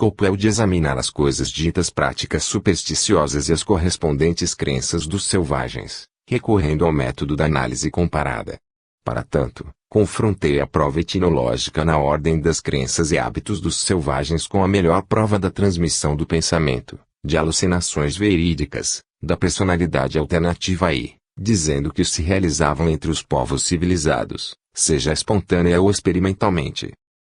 escopo é o de examinar as coisas ditas práticas supersticiosas e as correspondentes crenças dos selvagens, recorrendo ao método da análise comparada. Para tanto, confrontei a prova etnológica na ordem das crenças e hábitos dos selvagens com a melhor prova da transmissão do pensamento, de alucinações verídicas, da personalidade alternativa e, dizendo que se realizavam entre os povos civilizados, seja espontânea ou experimentalmente.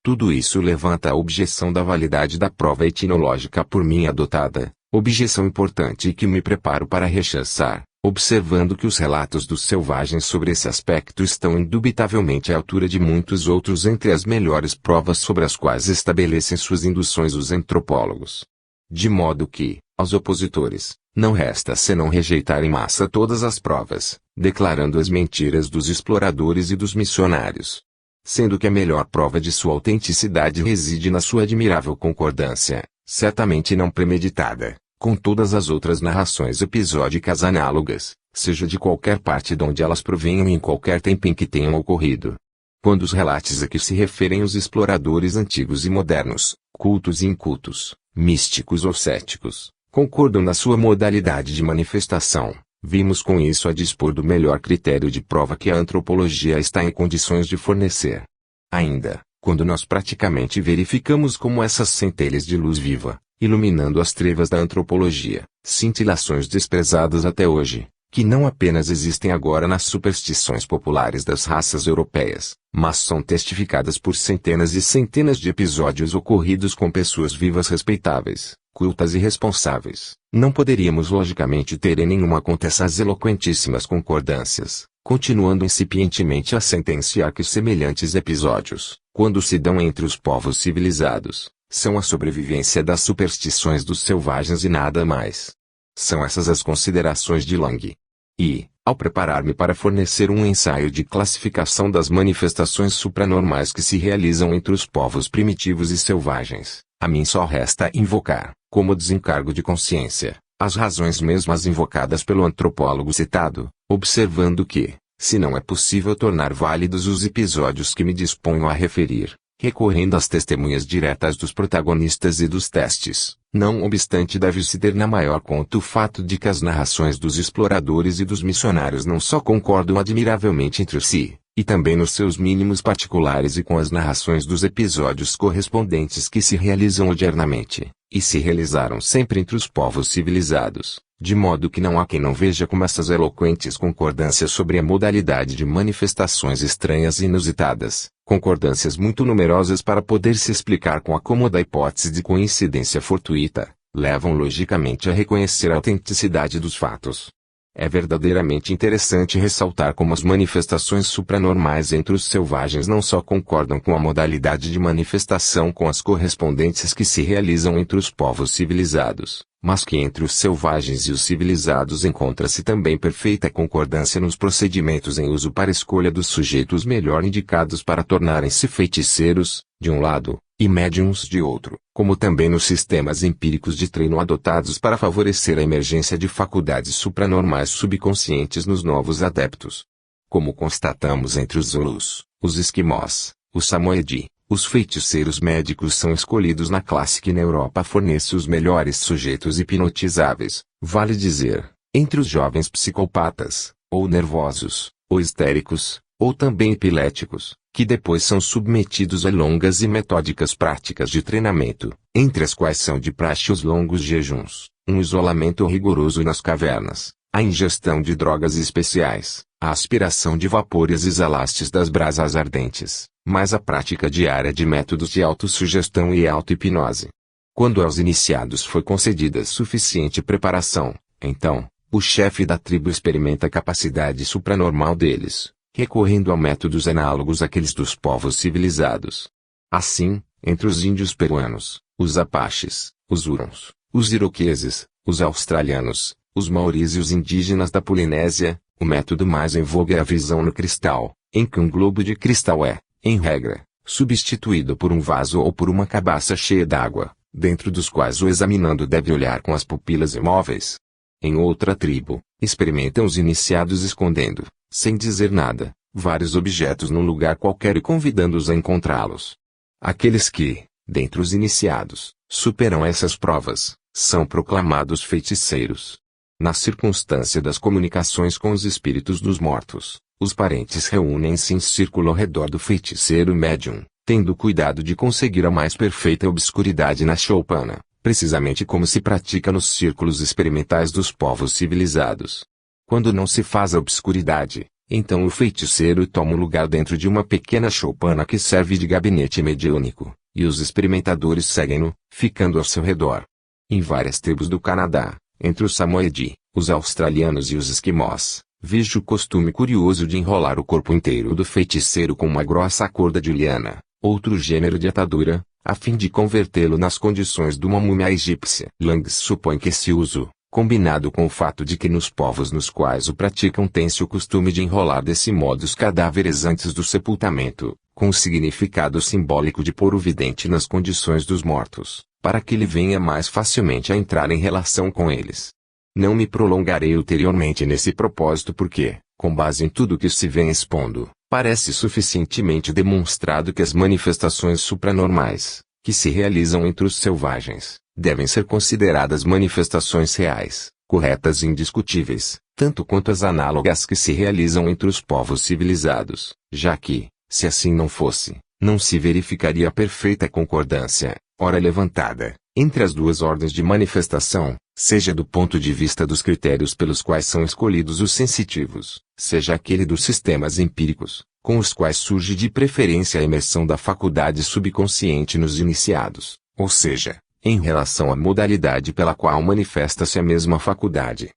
Tudo isso levanta a objeção da validade da prova etnológica por mim adotada, objeção importante e que me preparo para rechaçar, observando que os relatos dos selvagens sobre esse aspecto estão indubitavelmente à altura de muitos outros entre as melhores provas sobre as quais estabelecem suas induções os antropólogos. De modo que, aos opositores, não resta senão rejeitar em massa todas as provas, declarando as mentiras dos exploradores e dos missionários. Sendo que a melhor prova de sua autenticidade reside na sua admirável concordância, certamente não premeditada, com todas as outras narrações episódicas análogas, seja de qualquer parte de onde elas provenham e em qualquer tempo em que tenham ocorrido. Quando os relatos a que se referem os exploradores antigos e modernos, cultos e incultos, místicos ou céticos, concordam na sua modalidade de manifestação, vimos com isso a dispor do melhor critério de prova que a antropologia está em condições de fornecer. Ainda, quando nós praticamente verificamos como essas centelhas de luz viva, iluminando as trevas da antropologia, cintilações desprezadas até hoje, que não apenas existem agora nas superstições populares das raças europeias, mas são testificadas por centenas e centenas de episódios ocorridos com pessoas vivas respeitáveis, cultas e responsáveis, não poderíamos logicamente ter em nenhuma conta essas eloquentíssimas concordâncias, continuando incipientemente a sentenciar que semelhantes episódios, quando se dão entre os povos civilizados, são a sobrevivência das superstições dos selvagens e nada mais. São essas as considerações de Lang. E, ao preparar-me para fornecer um ensaio de classificação das manifestações supranormais que se realizam entre os povos primitivos e selvagens, a mim só resta invocar, como desencargo de consciência, as razões mesmas invocadas pelo antropólogo citado, observando que, se não é possível tornar válidos os episódios que me disponho a referir, recorrendo às testemunhas diretas dos protagonistas e dos testes, não obstante deve-se ter na maior conta o fato de que as narrações dos exploradores e dos missionários não só concordam admiravelmente entre si, e também nos seus mínimos particulares e com as narrações dos episódios correspondentes que se realizam odiernamente, e se realizaram sempre entre os povos civilizados, de modo que não há quem não veja como essas eloquentes concordâncias sobre a modalidade de manifestações estranhas e inusitadas, concordâncias muito numerosas para poder se explicar com a cômoda hipótese de coincidência fortuita, levam logicamente a reconhecer a autenticidade dos fatos. É verdadeiramente interessante ressaltar como as manifestações supranormais entre os selvagens não só concordam com a modalidade de manifestação com as correspondências que se realizam entre os povos civilizados, mas que entre os selvagens e os civilizados encontra-se também perfeita concordância nos procedimentos em uso para escolha dos sujeitos melhor indicados para tornarem-se feiticeiros, de um lado, e médiuns de outro, como também nos sistemas empíricos de treino adotados para favorecer a emergência de faculdades supranormais subconscientes nos novos adeptos. Como constatamos entre os Zulus, os Esquimós, os Samoyedi, os feiticeiros médicos são escolhidos na classe que na Europa fornece os melhores sujeitos hipnotizáveis, vale dizer, entre os jovens psicopatas, ou nervosos, ou histéricos, ou também epiléticos, que depois são submetidos a longas e metódicas práticas de treinamento, entre as quais são de praxe os longos jejuns, um isolamento rigoroso nas cavernas, a ingestão de drogas especiais, a aspiração de vapores exalastes das brasas ardentes, mas a prática diária de métodos de autossugestão e auto-hipnose. Quando aos iniciados foi concedida suficiente preparação, então, o chefe da tribo experimenta a capacidade supranormal deles, recorrendo a métodos análogos àqueles dos povos civilizados. Assim, entre os índios peruanos, os apaches, os hurons, os iroqueses, os australianos, os maoris e os indígenas da Polinésia, o método mais em voga é a visão no cristal, em que um globo de cristal é, em regra, substituído por um vaso ou por uma cabaça cheia d'água, dentro dos quais o examinando deve olhar com as pupilas imóveis. Em outra tribo, experimentam os iniciados escondendo, sem dizer nada, vários objetos num lugar qualquer e convidando-os a encontrá-los. Aqueles que, dentre os iniciados, superam essas provas, são proclamados feiticeiros. Na circunstância das comunicações com os espíritos dos mortos, os parentes reúnem-se em círculo ao redor do feiticeiro médium, tendo cuidado de conseguir a mais perfeita obscuridade na choupana, precisamente como se pratica nos círculos experimentais dos povos civilizados. Quando não se faz a obscuridade, então o feiticeiro toma o lugar dentro de uma pequena choupana que serve de gabinete mediúnico, e os experimentadores seguem-no, ficando ao seu redor. Em várias tribos do Canadá, entre os Samoyedi, os australianos e os esquimós, vejo o costume curioso de enrolar o corpo inteiro do feiticeiro com uma grossa corda de liana, outro gênero de atadura, a fim de convertê-lo nas condições de uma múmia egípcia. Lang supõe que esse uso, combinado com o fato de que nos povos nos quais o praticam tem-se o costume de enrolar desse modo os cadáveres antes do sepultamento, com o significado simbólico de pôr o vidente nas condições dos mortos, para que ele venha mais facilmente a entrar em relação com eles. Não me prolongarei ulteriormente nesse propósito porque, com base em tudo que se vem expondo, parece suficientemente demonstrado que as manifestações supranormais, que se realizam entre os selvagens, devem ser consideradas manifestações reais, corretas e indiscutíveis, tanto quanto as análogas que se realizam entre os povos civilizados, já que, se assim não fosse, não se verificaria a perfeita concordância, ora levantada, entre as duas ordens de manifestação, seja do ponto de vista dos critérios pelos quais são escolhidos os sensitivos, seja aquele dos sistemas empíricos, com os quais surge de preferência a imersão da faculdade subconsciente nos iniciados, ou seja, em relação à modalidade pela qual manifesta-se a mesma faculdade.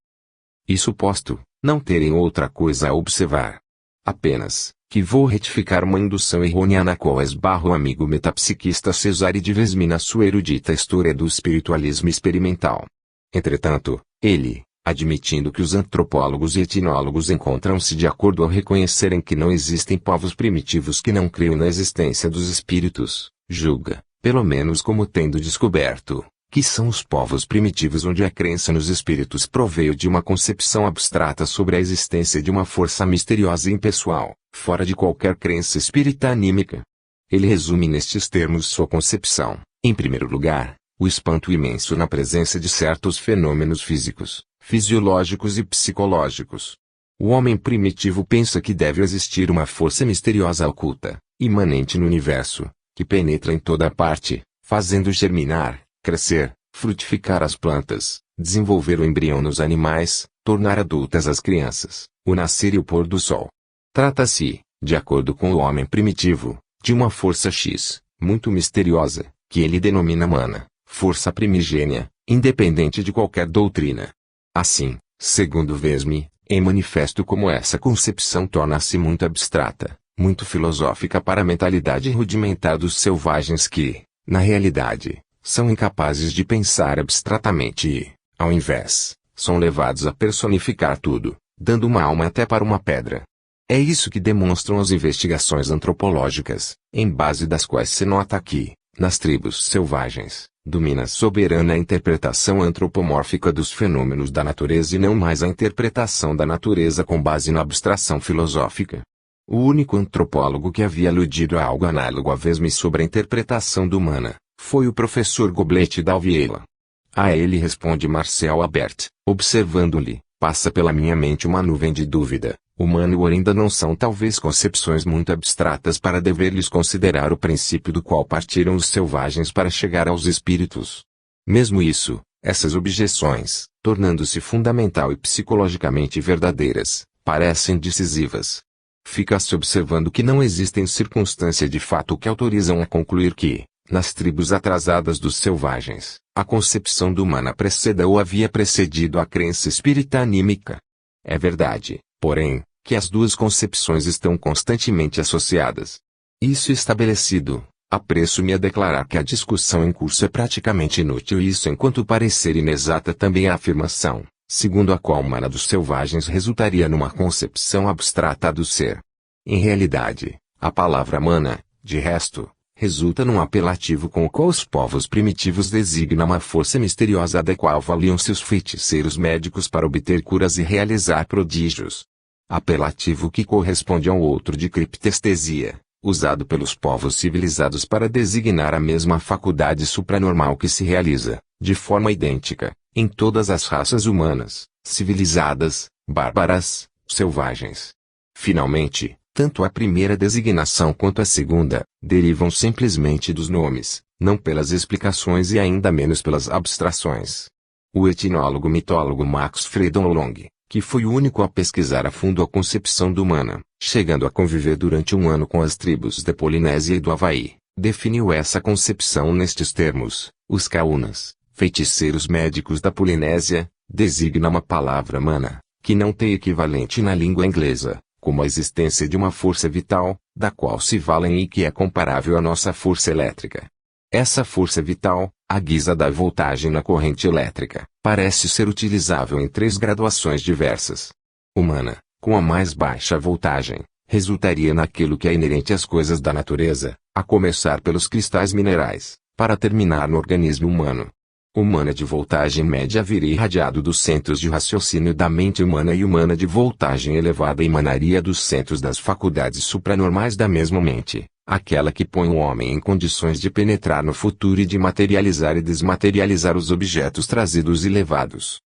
Isso posto, não terem outra coisa a observar. Apenas, que vou retificar uma indução errônea na qual esbarra o amigo metapsiquista Cesare de Vesmi na sua erudita História do Espiritualismo Experimental. Entretanto, ele, admitindo que os antropólogos e etnólogos encontram-se de acordo ao reconhecerem que não existem povos primitivos que não creiam na existência dos espíritos, julga, pelo menos como tendo descoberto, que são os povos primitivos onde a crença nos espíritos proveio de uma concepção abstrata sobre a existência de uma força misteriosa e impessoal, fora de qualquer crença espírita anímica. Ele resume nestes termos sua concepção, em primeiro lugar, o espanto imenso na presença de certos fenômenos físicos, fisiológicos e psicológicos. O homem primitivo pensa que deve existir uma força misteriosa oculta, imanente no universo, que penetra em toda parte, fazendo germinar, crescer, frutificar as plantas, desenvolver o embrião nos animais, tornar adultas as crianças, o nascer e o pôr do sol. Trata-se, de acordo com o homem primitivo, de uma força X, muito misteriosa, que ele denomina mana, força primigênia, independente de qualquer doutrina. Assim, segundo Vesmi, é manifesto como essa concepção torna-se muito abstrata, muito filosófica para a mentalidade rudimentar dos selvagens que, na realidade, são incapazes de pensar abstratamente e, ao invés, são levados a personificar tudo, dando uma alma até para uma pedra. É isso que demonstram as investigações antropológicas, em base das quais se nota que, nas tribos selvagens, domina soberana a interpretação antropomórfica dos fenômenos da natureza e não mais a interpretação da natureza com base na abstração filosófica. O único antropólogo que havia aludido a algo análogo a Vesmi sobre a interpretação do mana, foi o professor Goblet d'Alviela. A ele responde Marcel Abert, observando-lhe, passa pela minha mente uma nuvem de dúvida, humano e ainda não são talvez concepções muito abstratas para dever-lhes considerar o princípio do qual partiram os selvagens para chegar aos espíritos. Mesmo isso, essas objeções, tornando-se fundamental e psicologicamente verdadeiras, parecem decisivas. Fica-se observando que não existem circunstâncias de fato que autorizam a concluir que, nas tribos atrasadas dos selvagens, a concepção do mana preceda ou havia precedido a crença espírita anímica. É verdade, porém, que as duas concepções estão constantemente associadas. Isso estabelecido, apresso-me a declarar que a discussão em curso é praticamente inútil e isso enquanto parecer inexata também a afirmação, segundo a qual o mana dos selvagens resultaria numa concepção abstrata do ser. Em realidade, a palavra mana, de resto, resulta num apelativo com o qual os povos primitivos designam uma força misteriosa da qual valiam-se os feiticeiros médicos para obter curas e realizar prodígios. Apelativo que corresponde ao outro de criptestesia, usado pelos povos civilizados para designar a mesma faculdade supranormal que se realiza, de forma idêntica, em todas as raças humanas, civilizadas, bárbaras, selvagens. Finalmente, tanto a primeira designação quanto a segunda, derivam simplesmente dos nomes, não pelas explicações e ainda menos pelas abstrações. O etnólogo-mitólogo Max Friedon Long, que foi o único a pesquisar a fundo a concepção do humana, chegando a conviver durante um ano com as tribos da Polinésia e do Havaí, definiu essa concepção nestes termos: os Kaunas, feiticeiros médicos da Polinésia, designa uma palavra mana, que não tem equivalente na língua inglesa, como a existência de uma força vital, da qual se valem e que é comparável à nossa força elétrica. Essa força vital, à guisa da voltagem na corrente elétrica, parece ser utilizável em 3 graduações diversas. Humana, com a mais baixa voltagem, resultaria naquilo que é inerente às coisas da natureza, a começar pelos cristais minerais, para terminar no organismo humano. Humana de voltagem média viria irradiado dos centros de raciocínio da mente humana e humana de voltagem elevada emanaria dos centros das faculdades supranormais da mesma mente, aquela que põe o homem em condições de penetrar no futuro e de materializar e desmaterializar os objetos trazidos e levados.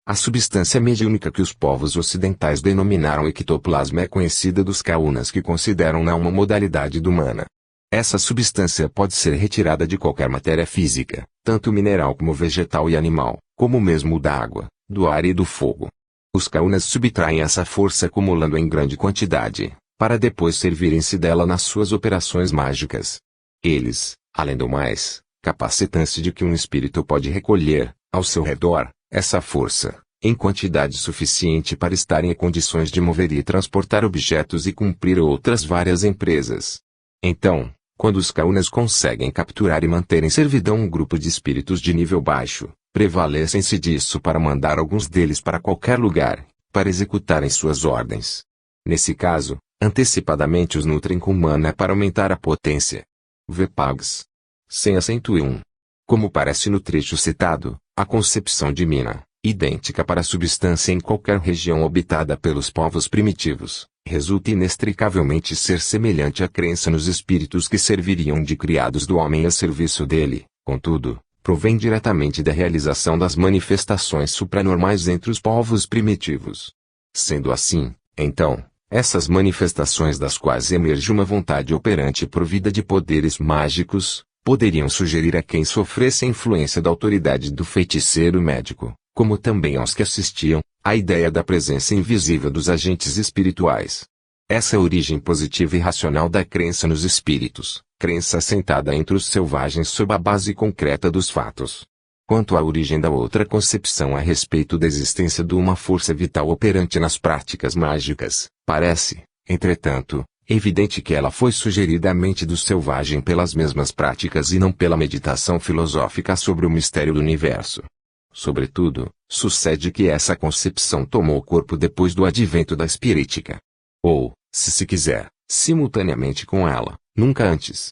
A substância mediúnica que os povos ocidentais denominaram ectoplasma é conhecida dos Kaunas, que consideram-na uma modalidade do humana. Essa substância pode ser retirada de qualquer matéria física, tanto mineral como vegetal e animal, como mesmo da água, do ar e do fogo. Os Kaunas subtraem essa força acumulando em grande quantidade, para depois servirem-se dela nas suas operações mágicas. Eles, além do mais, capacitam-se de que um espírito pode recolher, ao seu redor, essa força, em quantidade suficiente para estar em condições de mover e transportar objetos e cumprir outras várias empresas. Então, quando os Kaunas conseguem capturar e manter em servidão um grupo de espíritos de nível baixo, prevalecem-se disso para mandar alguns deles para qualquer lugar, para executarem suas ordens. Nesse caso, antecipadamente os nutrem com mana para aumentar a potência. Vpags. Sem acento e 1. Como parece no trecho citado, a concepção de mina, idêntica para a substância em qualquer região habitada pelos povos primitivos, resulta inextricavelmente ser semelhante à crença nos espíritos que serviriam de criados do homem a serviço dele, contudo, provém diretamente da realização das manifestações supranormais entre os povos primitivos. Sendo assim, então, essas manifestações das quais emerge uma vontade operante provida de poderes mágicos, poderiam sugerir a quem sofresse a influência da autoridade do feiticeiro médico, como também aos que assistiam, a ideia da presença invisível dos agentes espirituais. Essa é a origem positiva e racional da crença nos espíritos, crença assentada entre os selvagens sob a base concreta dos fatos. Quanto à origem da outra concepção a respeito da existência de uma força vital operante nas práticas mágicas, parece, entretanto, evidente que ela foi sugerida à mente do selvagem pelas mesmas práticas e não pela meditação filosófica sobre o mistério do universo. Sobretudo, sucede que essa concepção tomou corpo depois do advento da espirítica. Ou, se quiser, simultaneamente com ela, nunca antes.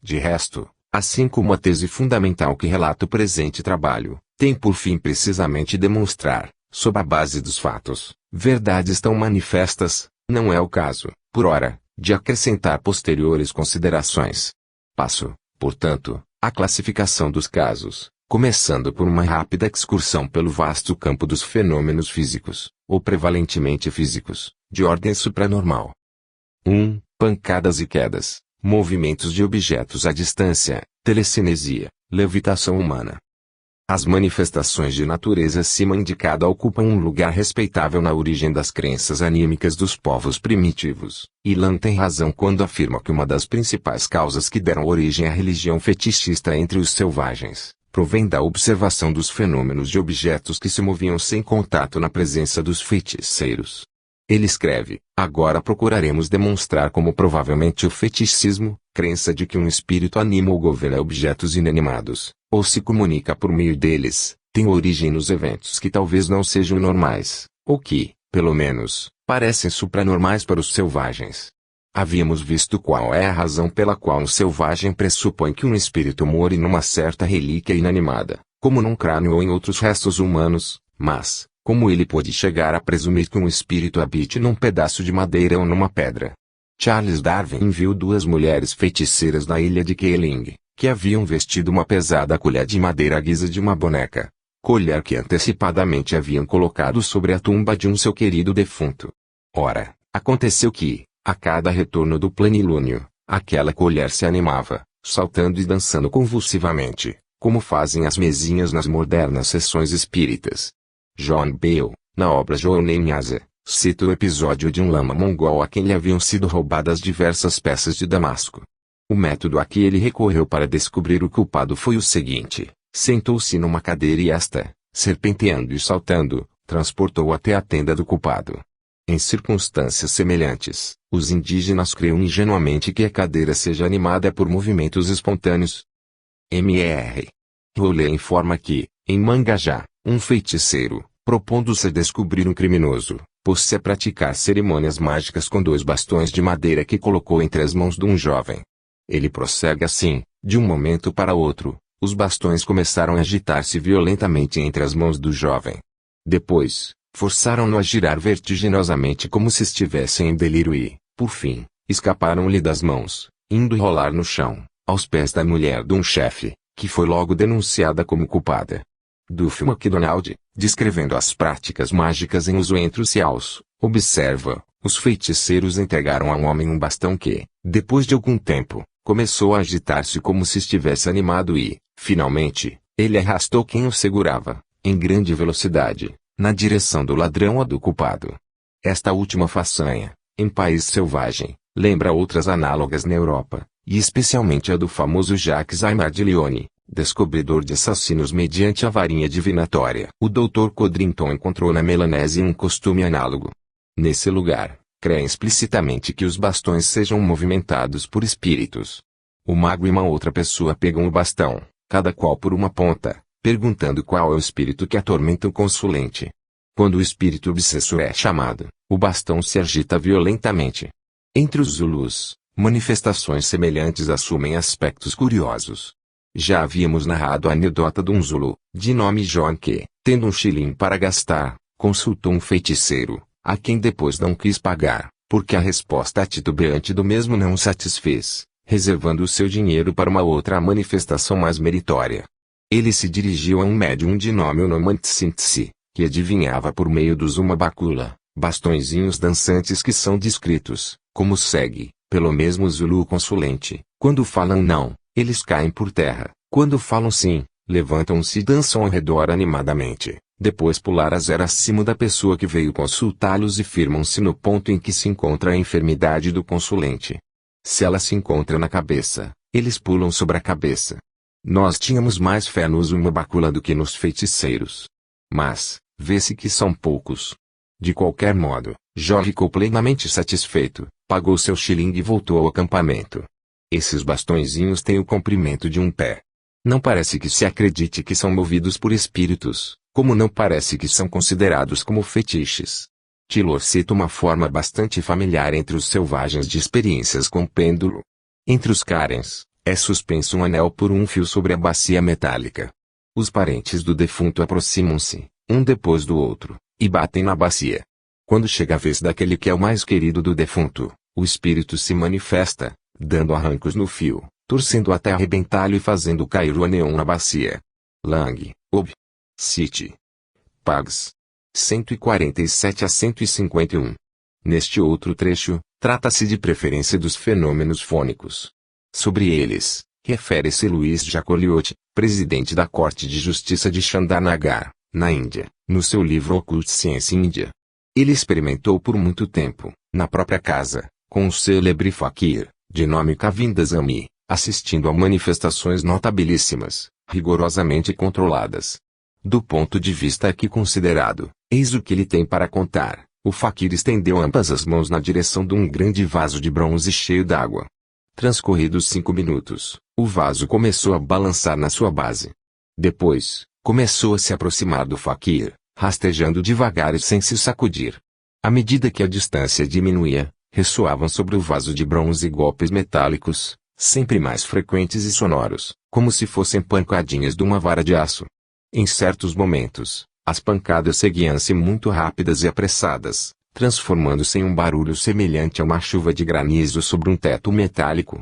De resto, assim como a tese fundamental que relata o presente trabalho, tem por fim precisamente demonstrar, sob a base dos fatos, verdades tão manifestas, não é o caso, por ora, de acrescentar posteriores considerações. Passo, portanto, à classificação dos casos, começando por uma rápida excursão pelo vasto campo dos fenômenos físicos, ou prevalentemente físicos, de ordem supranormal. 1. Pancadas e quedas, movimentos de objetos à distância, telecinesia, levitação humana. As manifestações de natureza acima indicada ocupam um lugar respeitável na origem das crenças anímicas dos povos primitivos, e Lan tem razão quando afirma que uma das principais causas que deram origem à religião fetichista entre os selvagens provém da observação dos fenômenos de objetos que se moviam sem contato na presença dos feiticeiros. Ele escreve: agora procuraremos demonstrar como provavelmente o feticismo, crença de que um espírito anima ou governa objetos inanimados, ou se comunica por meio deles, tem origem nos eventos que talvez não sejam normais, ou que, pelo menos, parecem supranormais para os selvagens. Havíamos visto qual é a razão pela qual um selvagem pressupõe que um espírito more numa certa relíquia inanimada, como num crânio ou em outros restos humanos, mas, como ele pode chegar a presumir que um espírito habite num pedaço de madeira ou numa pedra? Charles Darwin viu duas mulheres feiticeiras na ilha de Keeling, que haviam vestido uma pesada colher de madeira à guisa de uma boneca. Colher que antecipadamente haviam colocado sobre a tumba de um seu querido defunto. Ora, aconteceu que, a cada retorno do plenilúnio, aquela colher se animava, saltando e dançando convulsivamente, como fazem as mesinhas nas modernas sessões espíritas. John Bale, na obra Joanenhaza, cita o episódio de um lama mongol a quem lhe haviam sido roubadas diversas peças de damasco. O método a que ele recorreu para descobrir o culpado foi o seguinte: sentou-se numa cadeira e esta, serpenteando e saltando, transportou até a tenda do culpado. Em circunstâncias semelhantes, os indígenas creem ingenuamente que a cadeira seja animada por movimentos espontâneos. Mr. Rowley informa que, em Mangajá, um feiticeiro, propondo-se a descobrir um criminoso, pôs-se a praticar cerimônias mágicas com 2 bastões de madeira que colocou entre as mãos de um jovem. Ele prossegue assim: de um momento para outro, os bastões começaram a agitar-se violentamente entre as mãos do jovem. Depois, forçaram-no a girar vertiginosamente como se estivessem em delírio e, por fim, escaparam-lhe das mãos, indo rolar no chão, aos pés da mulher de um chefe, que foi logo denunciada como culpada. Duff MacDonald, descrevendo as práticas mágicas em uso entre os Siaos, observa: os feiticeiros entregaram a um homem um bastão que, depois de algum tempo, começou a agitar-se como se estivesse animado e, finalmente, ele arrastou quem o segurava, em grande velocidade, na direção do ladrão ou do culpado. Esta última façanha, em país selvagem, lembra outras análogas na Europa, e especialmente a do famoso Jacques Aymar de Lyonne, descobridor de assassinos mediante a varinha divinatória. O Dr. Codrington encontrou na Melanésia um costume análogo. Nesse lugar, creem explicitamente que os bastões sejam movimentados por espíritos. O mago e uma outra pessoa pegam o bastão, cada qual por uma ponta, perguntando qual é o espírito que atormenta o consulente. Quando o espírito obsessor é chamado, o bastão se agita violentamente. Entre os Zulus, manifestações semelhantes assumem aspectos curiosos. Já havíamos narrado a anedota de um Zulu, de nome John que, tendo um shilling para gastar, consultou um feiticeiro, a quem depois não quis pagar, porque a resposta titubeante do mesmo não o satisfez, reservando o seu dinheiro para uma outra manifestação mais meritória. Ele se dirigiu a um médium de nome Onomantsinsi, que adivinhava por meio dos Umabakula, bastõezinhos dançantes que são descritos, como segue, pelo mesmo Zulu consulente: quando falam não, eles caem por terra; quando falam sim, levantam-se e dançam ao redor animadamente, depois pular a zero acima da pessoa que veio consultá-los e firmam-se no ponto em que se encontra a enfermidade do consulente. Se ela se encontra na cabeça, eles pulam sobre a cabeça. Nós tínhamos mais fé nos Umabakula do que nos feiticeiros. Mas, vê-se que são poucos. De qualquer modo, Jó ficou plenamente satisfeito, pagou seu shilling e voltou ao acampamento. Esses bastõezinhos têm o comprimento de um pé. Não parece que se acredite que são movidos por espíritos, como não parece que são considerados como fetiches. Tylor cita uma forma bastante familiar entre os selvagens de experiências com pêndulo. Entre os Karens, é suspenso um anel por um fio sobre a bacia metálica. Os parentes do defunto aproximam-se, um depois do outro, e batem na bacia. Quando chega a vez daquele que é o mais querido do defunto, o espírito se manifesta, dando arrancos no fio, torcendo até arrebentá-lo e fazendo cair o anel na bacia. Lang, Ob. City. Pags. 147 a 151. Neste outro trecho, trata-se de preferência dos fenômenos fônicos. Sobre eles, refere-se Luiz Jacoliot, presidente da Corte de Justiça de Chandanagar, na Índia, no seu livro Occult Science Índia. Ele experimentou por muito tempo, na própria casa, com o célebre fakir, de nome Kavindasamy, assistindo a manifestações notabilíssimas, rigorosamente controladas. Do ponto de vista aqui considerado, eis o que ele tem para contar: o fakir estendeu ambas as mãos na direção de um grande vaso de bronze cheio d'água. Transcorridos 5 minutos, o vaso começou a balançar na sua base. Depois, começou a se aproximar do fakir, rastejando devagar e sem se sacudir. À medida que a distância diminuía, ressoavam sobre o vaso de bronze golpes metálicos, sempre mais frequentes e sonoros, como se fossem pancadinhas de uma vara de aço. Em certos momentos, as pancadas seguiam-se muito rápidas e apressadas, transformando-se em um barulho semelhante a uma chuva de granizo sobre um teto metálico.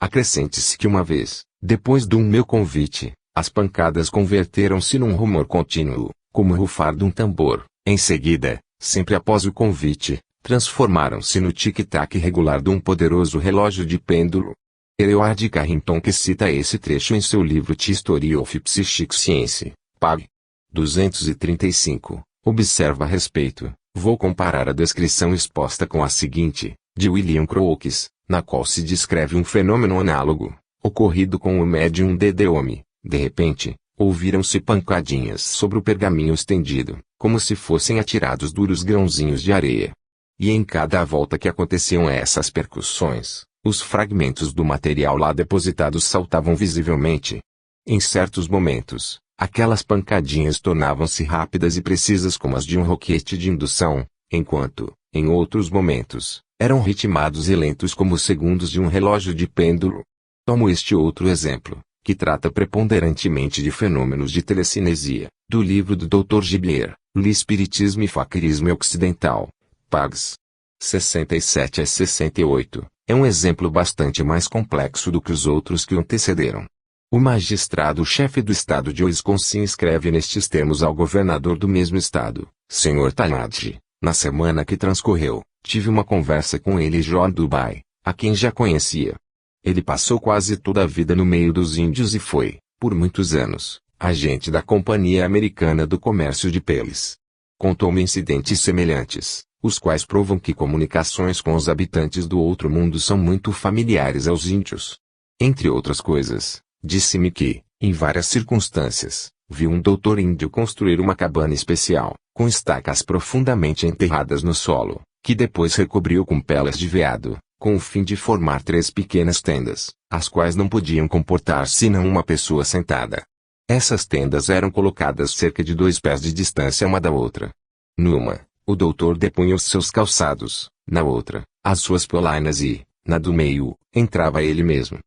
Acrescente-se que uma vez, depois do meu convite, as pancadas converteram-se num rumor contínuo, como o rufar de um tambor. Em seguida, sempre após o convite, transformaram-se no tic-tac regular de um poderoso relógio de pêndulo. Eoard Carrington, que cita esse trecho em seu livro The History of Psychic Science, pág. 235, observa a respeito: vou comparar a descrição exposta com a seguinte, de William Crookes, na qual se descreve um fenômeno análogo, ocorrido com o médium Dedeome. De repente, ouviram-se pancadinhas sobre o pergaminho estendido, como se fossem atirados duros grãozinhos de areia. E em cada volta que aconteciam essas percussões, os fragmentos do material lá depositados saltavam visivelmente. Em certos momentos, aquelas pancadinhas tornavam-se rápidas e precisas como as de um roquete de indução, enquanto, em outros momentos, eram ritmados e lentos como os segundos de um relógio de pêndulo. Tomo este outro exemplo, que trata preponderantemente de fenômenos de telecinesia, do livro do Dr. Gibier, L'Espiritisme e Faquirisme Ocidental, pags. 67 a 68, é um exemplo bastante mais complexo do que os outros que o antecederam. O magistrado-chefe do estado de Wisconsin escreve nestes termos ao governador do mesmo estado, Sr. Taladji: na semana que transcorreu, tive uma conversa com ele, John Dubai, a quem já conhecia. Ele passou quase toda a vida no meio dos índios e foi, por muitos anos, agente da Companhia Americana do Comércio de Peles. Contou-me incidentes semelhantes, os quais provam que comunicações com os habitantes do outro mundo são muito familiares aos índios. Entre outras coisas, disse-me que, em várias circunstâncias, viu um doutor índio construir uma cabana especial, com estacas profundamente enterradas no solo, que depois recobriu com peles de veado, com o fim de formar 3 pequenas tendas, as quais não podiam comportar senão uma pessoa sentada. Essas tendas eram colocadas cerca de 2 pés de distância uma da outra. Numa, o doutor depunha os seus calçados, na outra, as suas polainas e, na do meio, entrava ele mesmo.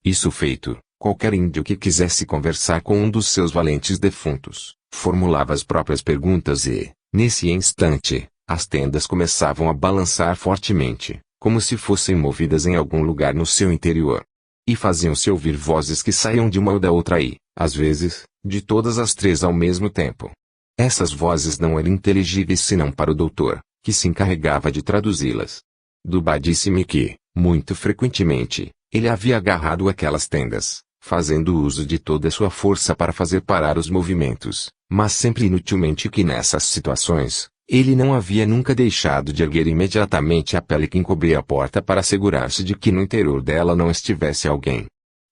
Isso feito, qualquer índio que quisesse conversar com um dos seus valentes defuntos, formulava as próprias perguntas e, nesse instante, as tendas começavam a balançar fortemente, como se fossem movidas em algum lugar no seu interior. E faziam-se ouvir vozes que saíam de uma ou da outra e, às vezes, de todas as 3 ao mesmo tempo. Essas vozes não eram inteligíveis senão para o doutor, que se encarregava de traduzi-las. Dubai disse-me que, muito frequentemente, ele havia agarrado aquelas tendas, fazendo uso de toda a sua força para fazer parar os movimentos, mas sempre inutilmente, que nessas situações, ele não havia nunca deixado de erguer imediatamente a pele que encobria a porta para assegurar-se de que no interior dela não estivesse alguém.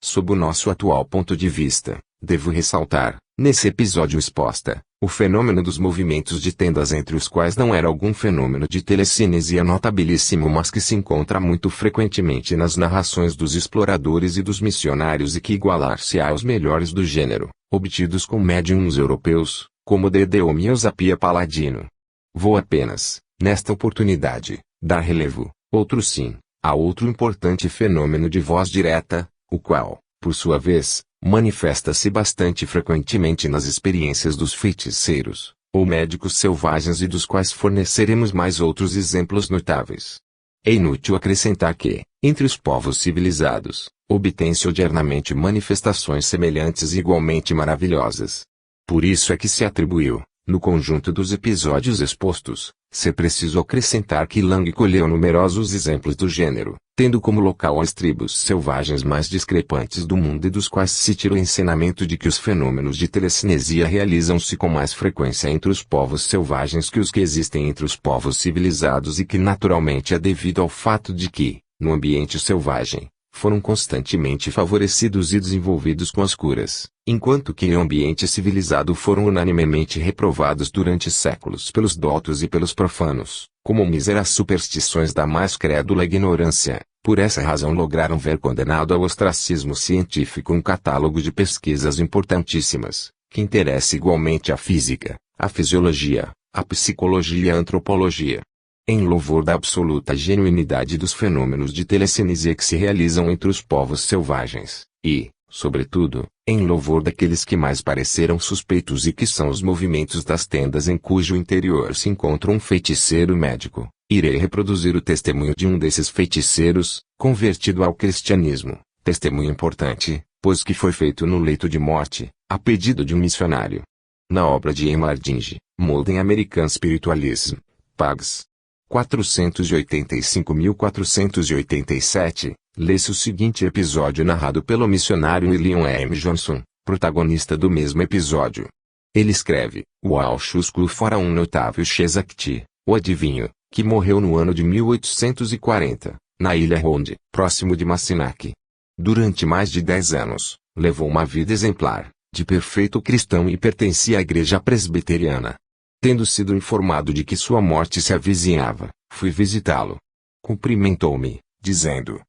Sob o nosso atual ponto de vista, devo ressaltar, nesse episódio exposta, o fenômeno dos movimentos de tendas, entre os quais não era algum fenômeno de telecinesia notabilíssimo, mas que se encontra muito frequentemente nas narrações dos exploradores e dos missionários e que igualar-se aos melhores do gênero, obtidos com médiums europeus, como Dedeome e Eusapia Paladino. Vou apenas, nesta oportunidade, dar relevo, outro sim, a outro importante fenômeno de voz direta, o qual, por sua vez, manifesta-se bastante frequentemente nas experiências dos feiticeiros, ou médicos selvagens, e dos quais forneceremos mais outros exemplos notáveis. É inútil acrescentar que, entre os povos civilizados, obtém-se odiernamente manifestações semelhantes e igualmente maravilhosas. Por isso é que se atribuiu, no conjunto dos episódios expostos, ser preciso acrescentar que Lang colheu numerosos exemplos do gênero, tendo como local as tribos selvagens mais discrepantes do mundo e dos quais se tira o ensinamento de que os fenômenos de telecinesia realizam-se com mais frequência entre os povos selvagens que os que existem entre os povos civilizados, e que naturalmente é devido ao fato de que, no ambiente selvagem, foram constantemente favorecidos e desenvolvidos com as curas, enquanto que em ambiente civilizado foram unanimemente reprovados durante séculos pelos doutos e pelos profanos, como míseras superstições da mais crédula ignorância. Por essa razão lograram ver condenado ao ostracismo científico um catálogo de pesquisas importantíssimas, que interessa igualmente a física, a fisiologia, a psicologia e a antropologia. Em louvor da absoluta genuinidade dos fenômenos de telecinesia que se realizam entre os povos selvagens, e, sobretudo, Em louvor daqueles que mais pareceram suspeitos e que são os movimentos das tendas em cujo interior se encontra um feiticeiro médico, irei reproduzir o testemunho de um desses feiticeiros, convertido ao cristianismo, testemunho importante, pois que foi feito no leito de morte, a pedido de um missionário. Na obra de Emardinge, Modern American Spiritualism, Pags. 485.487, lê-se o seguinte episódio narrado pelo missionário William M. Johnson, protagonista do mesmo episódio. Ele escreve: o Alshusku fora um notável Shezakti, o adivinho, que morreu no ano de 1840, na ilha Ronde, próximo de Massinac. Durante mais de 10 anos, levou uma vida exemplar, de perfeito cristão e pertencia à igreja presbiteriana. Tendo sido informado de que sua morte se avizinhava, fui visitá-lo. Cumprimentou-me, dizendo: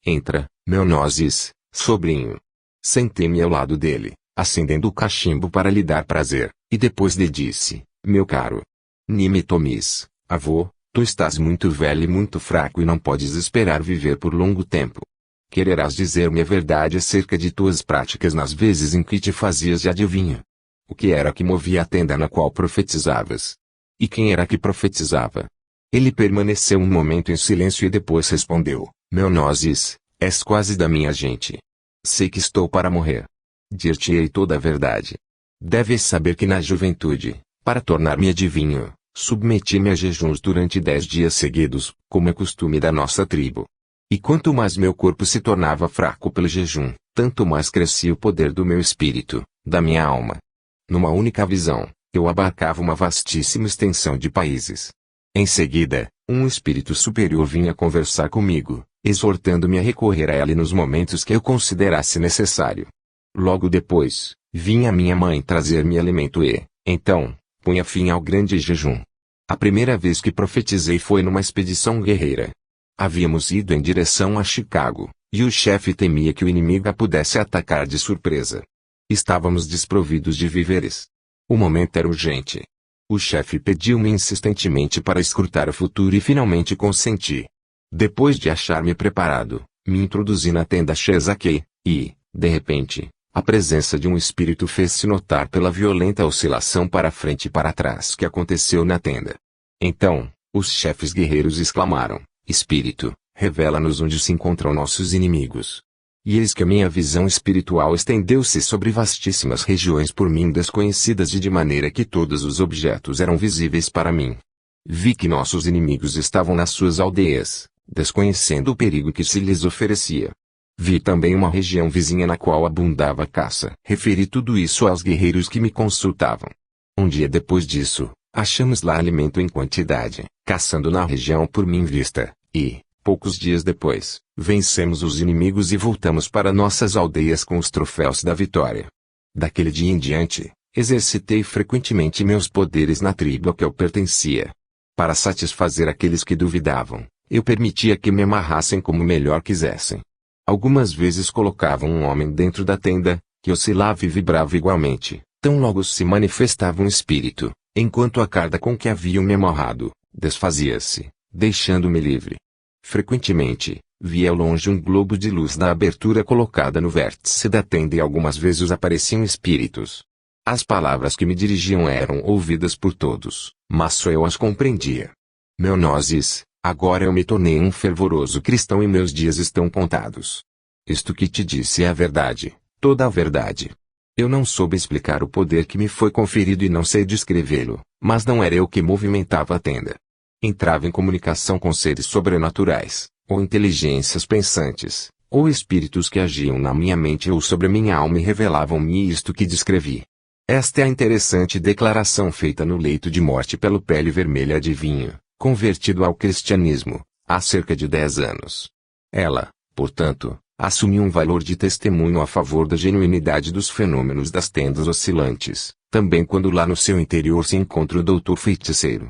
entra, meu nozes, sobrinho. Sentei-me ao lado dele, acendendo o cachimbo para lhe dar prazer, e depois lhe disse: meu caro Nimitomis, avô, tu estás muito velho e muito fraco e não podes esperar viver por longo tempo. Quererás dizer-me a verdade acerca de tuas práticas nas vezes em que te fazias de adivinho? O que era que movia a tenda na qual profetizavas? E quem era que profetizava? Ele permaneceu um momento em silêncio e depois respondeu: meu nozes, és quase da minha gente. Sei que estou para morrer. Dir-te-ei toda a verdade. Deves saber que na juventude, para tornar-me adivinho, submeti-me a jejuns durante 10 dias seguidos, como é costume da nossa tribo. E quanto mais meu corpo se tornava fraco pelo jejum, tanto mais crescia o poder do meu espírito, da minha alma. Numa única visão, eu abarcava uma vastíssima extensão de países. Em seguida, um espírito superior vinha conversar comigo, exortando-me a recorrer a ele nos momentos que eu considerasse necessário. Logo depois, vinha minha mãe trazer-me alimento e, então, punha fim ao grande jejum. A primeira vez que profetizei foi numa expedição guerreira. Havíamos ido em direção a Chicago, e o chefe temia que o inimigo a pudesse atacar de surpresa. Estávamos desprovidos de víveres. O momento era urgente. O chefe pediu-me insistentemente para escrutar o futuro e finalmente consenti. Depois de achar-me preparado, me introduzi na tenda Shezake, e, de repente, a presença de um espírito fez-se notar pela violenta oscilação para frente e para trás que aconteceu na tenda. Então, os chefes guerreiros exclamaram: Espírito, revela-nos onde se encontram nossos inimigos. E eis que a minha visão espiritual estendeu-se sobre vastíssimas regiões por mim desconhecidas e de maneira que todos os objetos eram visíveis para mim. Vi que nossos inimigos estavam nas suas aldeias, desconhecendo o perigo que se lhes oferecia. Vi também uma região vizinha na qual abundava caça. Referi tudo isso aos guerreiros que me consultavam. Um dia depois disso, achamos lá alimento em quantidade, caçando na região por mim vista, e, poucos dias depois, vencemos os inimigos e voltamos para nossas aldeias com os troféus da vitória. Daquele dia em diante, exercitei frequentemente meus poderes na tribo a que eu pertencia. Para satisfazer aqueles que duvidavam, eu permitia que me amarrassem como melhor quisessem. Algumas vezes colocavam um homem dentro da tenda, que oscilava e vibrava igualmente, tão logo se manifestava um espírito, enquanto a carga com que haviam me amarrado, desfazia-se, deixando-me livre. Frequentemente, via ao longe um globo de luz da abertura colocada no vértice da tenda e algumas vezes apareciam espíritos. As palavras que me dirigiam eram ouvidas por todos, mas só eu as compreendia. Meu nozes, agora eu me tornei um fervoroso cristão e meus dias estão contados. Isto que te disse é a verdade, toda a verdade. Eu não soube explicar o poder que me foi conferido e não sei descrevê-lo, mas não era eu que movimentava a tenda. Entrava em comunicação com seres sobrenaturais, ou inteligências pensantes, ou espíritos que agiam na minha mente ou sobre a minha alma e revelavam-me isto que descrevi. Esta é a interessante declaração feita no leito de morte pelo Pele Vermelha adivinho, convertido ao cristianismo, há cerca de 10 anos. Ela, portanto, assumiu um valor de testemunho a favor da genuinidade dos fenômenos das tendas oscilantes, também quando lá no seu interior se encontra o doutor feiticeiro.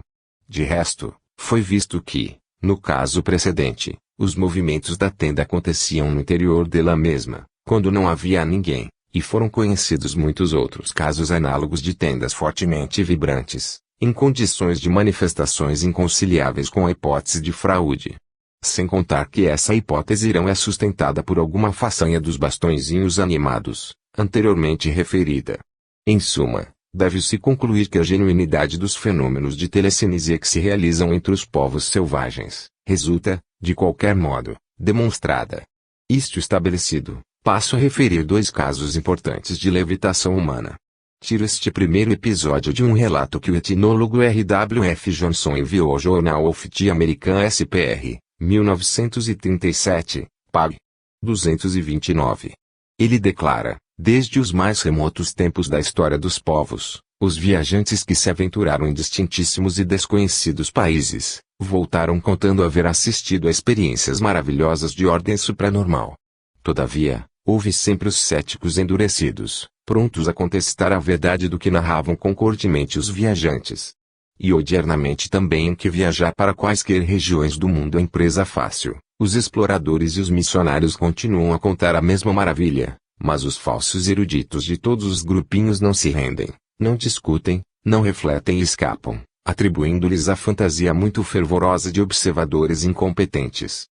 De resto, foi visto que, no caso precedente, os movimentos da tenda aconteciam no interior dela mesma, quando não havia ninguém, e foram conhecidos muitos outros casos análogos de tendas fortemente vibrantes, em condições de manifestações inconciliáveis com a hipótese de fraude. Sem contar que essa hipótese não é sustentada por alguma façanha dos bastõezinhos animados, anteriormente referida. Em suma, deve-se concluir que a genuinidade dos fenômenos de telecinesia que se realizam entre os povos selvagens, resulta, de qualquer modo, demonstrada. Isto estabelecido, passo a referir 2 casos importantes de levitação humana. Tiro este primeiro episódio de um relato que o etnólogo R.W.F. Johnson enviou ao Journal of the American SPR, 1937, pág. 229. Ele declara: desde os mais remotos tempos da história dos povos, os viajantes que se aventuraram em distintíssimos e desconhecidos países, voltaram contando haver assistido a experiências maravilhosas de ordem supranormal. Todavia, houve sempre os céticos endurecidos, prontos a contestar a verdade do que narravam concordemente os viajantes. E odiernamente também em que viajar para quaisquer regiões do mundo é empresa fácil, os exploradores e os missionários continuam a contar a mesma maravilha, mas os falsos eruditos de todos os grupinhos não se rendem, não discutem, não refletem e escapam, atribuindo-lhes a fantasia muito fervorosa de observadores incompetentes.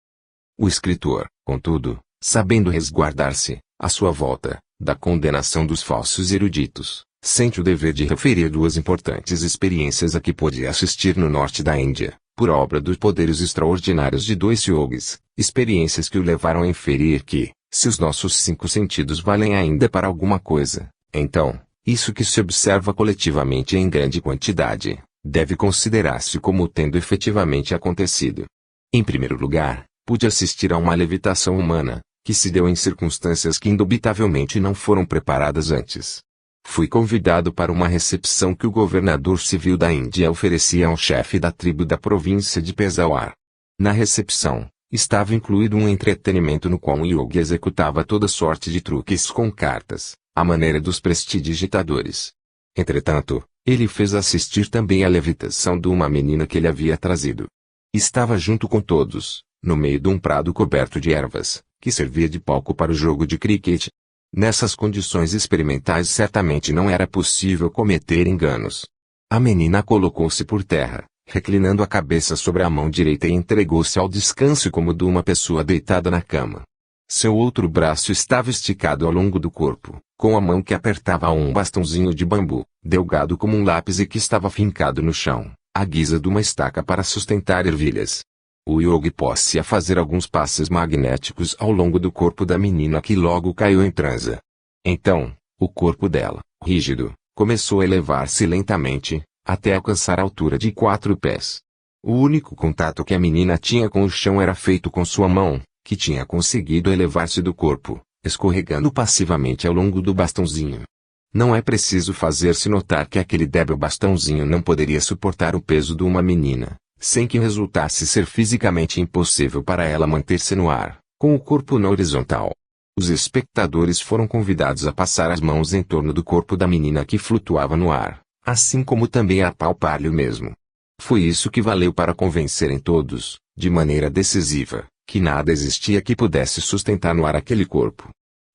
O escritor, contudo, sabendo resguardar-se, à sua volta, da condenação dos falsos eruditos, sente o dever de referir 2 importantes experiências a que pôde assistir no norte da Índia, por obra dos poderes extraordinários de 2 yogis, experiências que o levaram a inferir que, se os nossos 5 sentidos valem ainda para alguma coisa, então, isso que se observa coletivamente em grande quantidade, deve considerar-se como tendo efetivamente acontecido. Em primeiro lugar, pude assistir a uma levitação humana, que se deu em circunstâncias que indubitavelmente não foram preparadas antes. Fui convidado para uma recepção que o governador civil da Índia oferecia ao chefe da tribo da província de Peshawar. Na recepção, estava incluído um entretenimento no qual um yogi executava toda sorte de truques com cartas, à maneira dos prestidigitadores. Entretanto, ele fez assistir também à levitação de uma menina que ele havia trazido. Estava junto com todos, no meio de um prado coberto de ervas, que servia de palco para o jogo de cricket. Nessas condições experimentais certamente não era possível cometer enganos. A menina colocou-se por terra, reclinando a cabeça sobre a mão direita e entregou-se ao descanso como de uma pessoa deitada na cama. Seu outro braço estava esticado ao longo do corpo, com a mão que apertava um bastãozinho de bambu, delgado como um lápis e que estava fincado no chão, à guisa de uma estaca para sustentar ervilhas. O yogi pôs-se a fazer alguns passes magnéticos ao longo do corpo da menina que logo caiu em transe. Então, o corpo dela, rígido, começou a elevar-se lentamente, até alcançar a altura de 4 pés. O único contato que a menina tinha com o chão era feito com sua mão, que tinha conseguido elevar-se do corpo, escorregando passivamente ao longo do bastãozinho. Não é preciso fazer-se notar que aquele débil bastãozinho não poderia suportar o peso de uma menina, sem que resultasse ser fisicamente impossível para ela manter-se no ar, com o corpo na horizontal. Os espectadores foram convidados a passar as mãos em torno do corpo da menina que flutuava no ar, assim como também a apalpar-lhe o mesmo. Foi isso que valeu para convencerem todos, de maneira decisiva, que nada existia que pudesse sustentar no ar aquele corpo.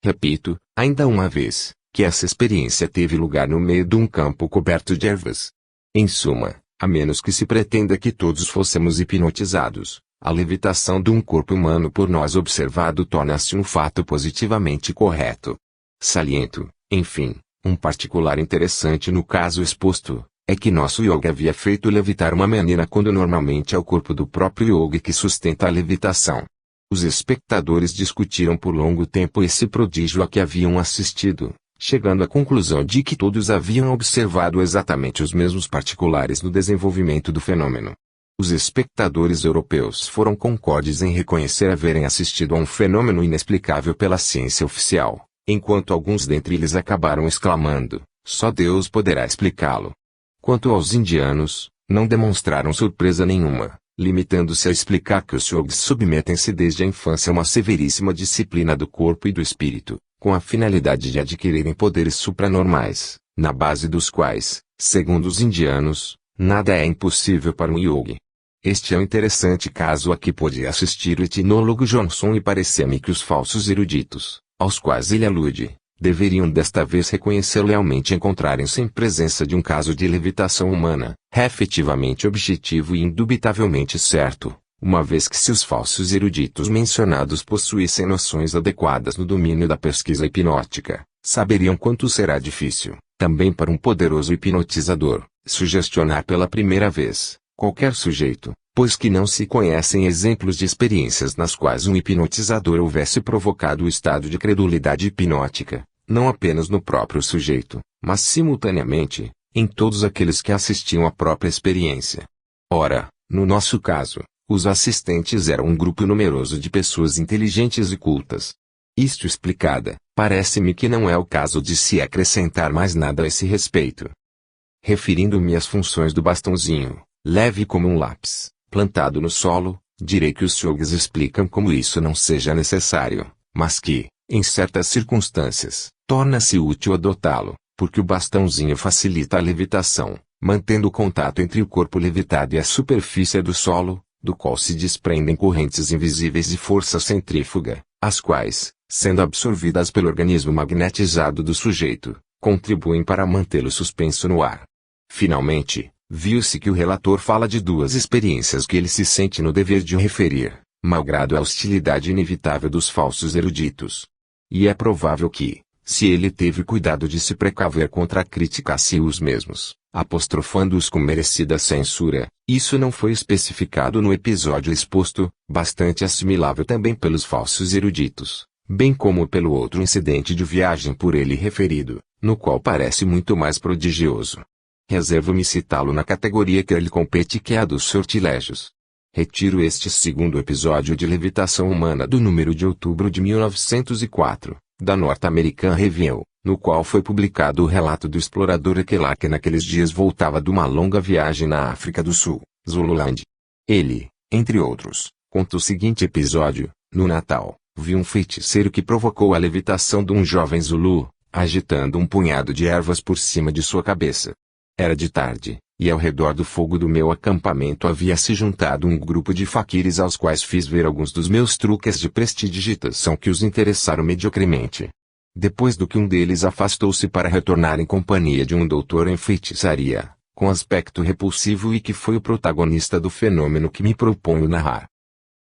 Repito, ainda uma vez, que essa experiência teve lugar no meio de um campo coberto de ervas. Em suma, a menos que se pretenda que todos fossemos hipnotizados, a levitação de um corpo humano por nós observado torna-se um fato positivamente correto. Saliento, enfim, um particular interessante no caso exposto, é que nosso yogi havia feito levitar uma menina quando normalmente é o corpo do próprio yogi que sustenta a levitação. Os espectadores discutiram por longo tempo esse prodígio a que haviam assistido, chegando à conclusão de que todos haviam observado exatamente os mesmos particulares no desenvolvimento do fenômeno. Os espectadores europeus foram concordes em reconhecer haverem assistido a um fenômeno inexplicável pela ciência oficial, enquanto alguns dentre eles acabaram exclamando: só Deus poderá explicá-lo. Quanto aos indianos, não demonstraram surpresa nenhuma, limitando-se a explicar que os yogis submetem-se desde a infância a uma severíssima disciplina do corpo e do espírito, com a finalidade de adquirirem poderes supranormais, na base dos quais, segundo os indianos, nada é impossível para um yogi. Este é um interessante caso a que pôde assistir o etnólogo Johnson e parecia-me que os falsos eruditos, aos quais ele alude, deveriam desta vez reconhecer lealmente encontrarem-se em presença de um caso de levitação humana, efetivamente objetivo e indubitavelmente certo, uma vez que se os falsos eruditos mencionados possuíssem noções adequadas no domínio da pesquisa hipnótica, saberiam quanto será difícil, também para um poderoso hipnotizador, sugestionar pela primeira vez qualquer sujeito, pois que não se conhecem exemplos de experiências nas quais um hipnotizador houvesse provocado o estado de credulidade hipnótica, não apenas no próprio sujeito, mas simultaneamente, em todos aqueles que assistiam à própria experiência. Ora, no nosso caso, os assistentes eram um grupo numeroso de pessoas inteligentes e cultas. Isto explicada, parece-me que não é o caso de se acrescentar mais nada a esse respeito. Referindo-me às funções do bastãozinho, leve como um lápis, plantado no solo, direi que os yogis explicam como isso não seja necessário, mas que, em certas circunstâncias, torna-se útil adotá-lo, porque o bastãozinho facilita a levitação, mantendo o contato entre o corpo levitado e a superfície do solo, do qual se desprendem correntes invisíveis de força centrífuga, as quais, sendo absorvidas pelo organismo magnetizado do sujeito, contribuem para mantê-lo suspenso no ar. Finalmente, viu-se que o relator fala de duas experiências que ele se sente no dever de referir, malgrado a hostilidade inevitável dos falsos eruditos. E é provável que, se ele teve cuidado de se precaver contra a crítica a si os mesmos, apostrofando-os com merecida censura, isso não foi especificado no episódio exposto, bastante assimilável também pelos falsos eruditos, bem como pelo outro incidente de viagem por ele referido, no qual parece muito mais prodigioso. Reservo-me citá-lo na categoria que lhe compete, que é a dos sortilégios. Retiro este segundo episódio de Levitação Humana do número de outubro de 1904, da North American Review, no qual foi publicado o relato do explorador Ekelá, que naqueles dias voltava de uma longa viagem na África do Sul, Zululand. Ele, entre outros, conta o seguinte episódio: no Natal, viu um feiticeiro que provocou a levitação de um jovem Zulu, agitando um punhado de ervas por cima de sua cabeça. Era de tarde, e ao redor do fogo do meu acampamento havia se juntado um grupo de faquires aos quais fiz ver alguns dos meus truques de prestidigitação que os interessaram mediocremente. Depois do que um deles afastou-se para retornar em companhia de um doutor em feitiçaria, com aspecto repulsivo, e que foi o protagonista do fenômeno que me proponho narrar.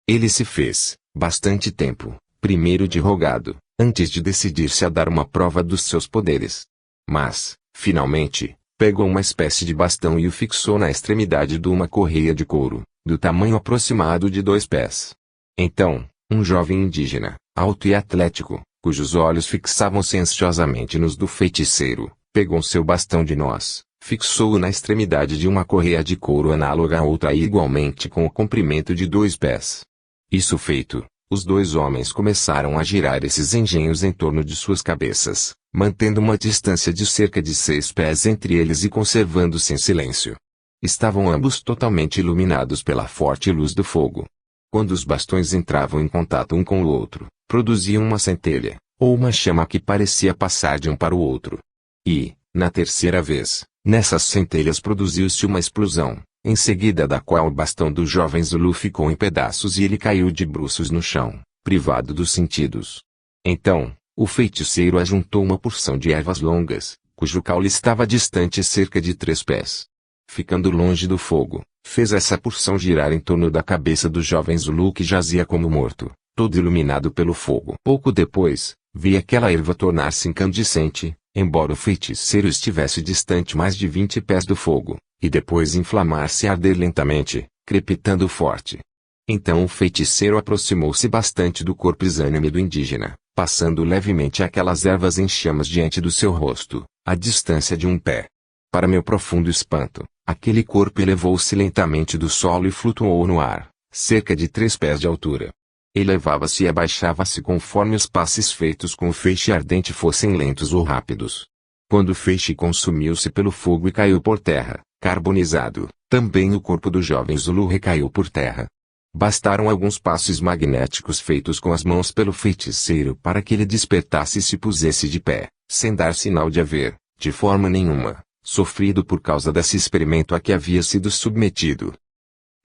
Ele se fez, bastante tempo, primeiro de rogado, antes de decidir-se a dar uma prova dos seus poderes. Mas, finalmente, pegou uma espécie de bastão e o fixou na extremidade de uma correia de couro, do tamanho aproximado de 2 pés. Então, um jovem indígena, alto e atlético, cujos olhos fixavam-se ansiosamente nos do feiticeiro, pegou seu bastão de noz, fixou-o na extremidade de uma correia de couro análoga a outra e igualmente com o comprimento de 2 pés. Isso feito, os dois homens começaram a girar esses engenhos em torno de suas cabeças, mantendo uma distância de cerca de 6 pés entre eles e conservando-se em silêncio. Estavam ambos totalmente iluminados pela forte luz do fogo. Quando os bastões entravam em contato um com o outro, produziam uma centelha, ou uma chama que parecia passar de um para o outro. E, na terceira vez, nessas centelhas produziu-se uma explosão, em seguida da qual o bastão do jovem Zulu ficou em pedaços e ele caiu de bruços no chão, privado dos sentidos. Então, o feiticeiro ajuntou uma porção de ervas longas, cujo caule estava distante cerca de 3 pés. Ficando longe do fogo, fez essa porção girar em torno da cabeça do jovem Zulu, que jazia como morto, todo iluminado pelo fogo. Pouco depois, vi aquela erva tornar-se incandescente, embora o feiticeiro estivesse distante mais de 20 pés do fogo, e depois inflamar-se e arder lentamente, crepitando forte. Então o feiticeiro aproximou-se bastante do corpo exânime do indígena, passando levemente aquelas ervas em chamas diante do seu rosto, à distância de 1 pé. Para meu profundo espanto, aquele corpo elevou-se lentamente do solo e flutuou no ar, cerca de 3 pés de altura. Elevava-se e abaixava-se conforme os passes feitos com o feixe ardente fossem lentos ou rápidos. Quando o feixe consumiu-se pelo fogo e caiu por terra, carbonizado, também o corpo do jovem Zulu recaiu por terra. Bastaram alguns passos magnéticos feitos com as mãos pelo feiticeiro para que ele despertasse e se pusesse de pé, sem dar sinal de haver, de forma nenhuma, sofrido por causa desse experimento a que havia sido submetido.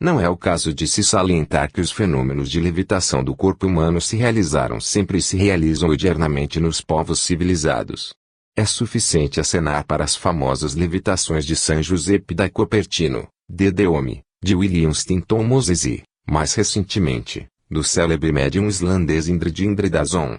Não é o caso de se salientar que os fenômenos de levitação do corpo humano se realizaram sempre e se realizam eternamente nos povos civilizados. É suficiente acenar para as famosas levitações de San Giuseppe da Cupertino, de Deome, de William Stanton Moses e, mais recentemente, do célebre médium islandês Indrid Indridason.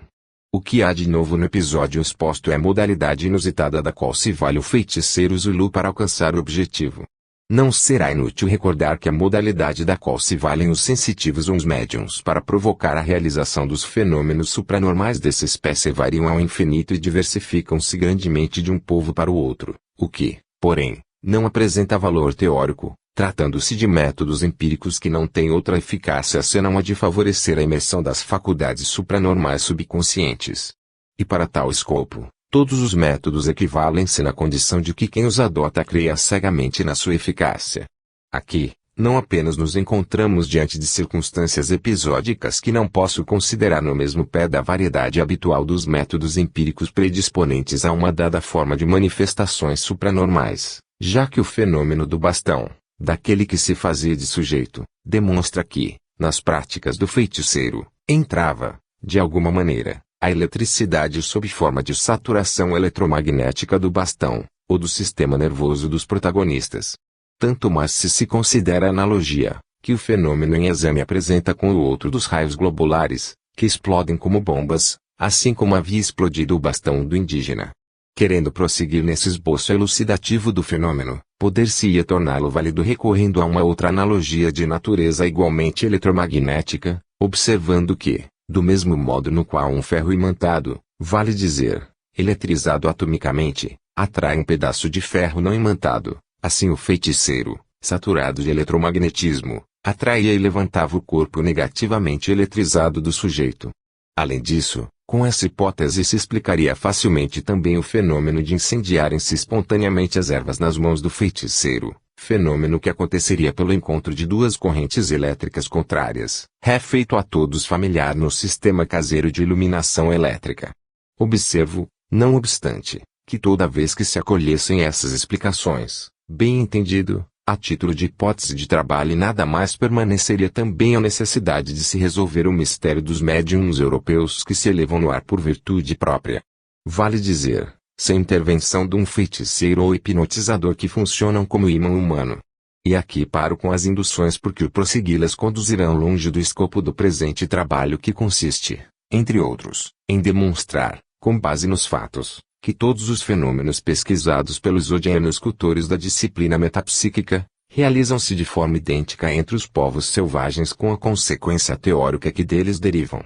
O que há de novo no episódio exposto é a modalidade inusitada da qual se vale o feiticeiro Zulu para alcançar o objetivo. Não será inútil recordar que a modalidade da qual se valem os sensitivos ou os médiums para provocar a realização dos fenômenos supranormais dessa espécie variam ao infinito e diversificam-se grandemente de um povo para o outro, o que, porém, não apresenta valor teórico, tratando-se de métodos empíricos que não têm outra eficácia senão a de favorecer a imersão das faculdades supranormais subconscientes. E para tal escopo, todos os métodos equivalem-se na condição de que quem os adota creia cegamente na sua eficácia. Aqui, não apenas nos encontramos diante de circunstâncias episódicas que não posso considerar no mesmo pé da variedade habitual dos métodos empíricos predisponentes a uma dada forma de manifestações supranormais, já que o fenômeno do bastão, daquele que se fazia de sujeito, demonstra que, nas práticas do feiticeiro, entrava, de alguma maneira, a eletricidade sob forma de saturação eletromagnética do bastão, ou do sistema nervoso dos protagonistas. Tanto mais se considera a analogia, que o fenômeno em exame apresenta com o outro dos raios globulares, que explodem como bombas, assim como havia explodido o bastão do indígena. Querendo prosseguir nesse esboço elucidativo do fenômeno, poder-se-ia torná-lo válido recorrendo a uma outra analogia de natureza igualmente eletromagnética, observando que, do mesmo modo no qual um ferro imantado, vale dizer, eletrizado atomicamente, atrai um pedaço de ferro não imantado, assim o feiticeiro, saturado de eletromagnetismo, atraía e levantava o corpo negativamente eletrizado do sujeito. Além disso, com essa hipótese se explicaria facilmente também o fenômeno de incendiarem-se espontaneamente as ervas nas mãos do feiticeiro, fenômeno que aconteceria pelo encontro de duas correntes elétricas contrárias, feito a todos familiar no sistema caseiro de iluminação elétrica. Observo, não obstante, que toda vez que se acolhessem essas explicações, bem entendido, a título de hipótese de trabalho nada mais permaneceria também a necessidade de se resolver o mistério dos médiums europeus que se elevam no ar por virtude própria. Vale dizer, sem intervenção de um feiticeiro ou hipnotizador que funcionam como imã humano. E aqui paro com as induções porque o prossegui-las conduzirão longe do escopo do presente trabalho que consiste, entre outros, em demonstrar, com base nos fatos, que todos os fenômenos pesquisados pelos odianoscultores da disciplina metapsíquica, realizam-se de forma idêntica entre os povos selvagens com a consequência teórica que deles derivam.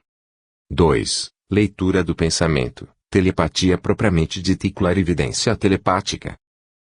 2. Leitura do pensamento, telepatia propriamente dita e clarividência telepática.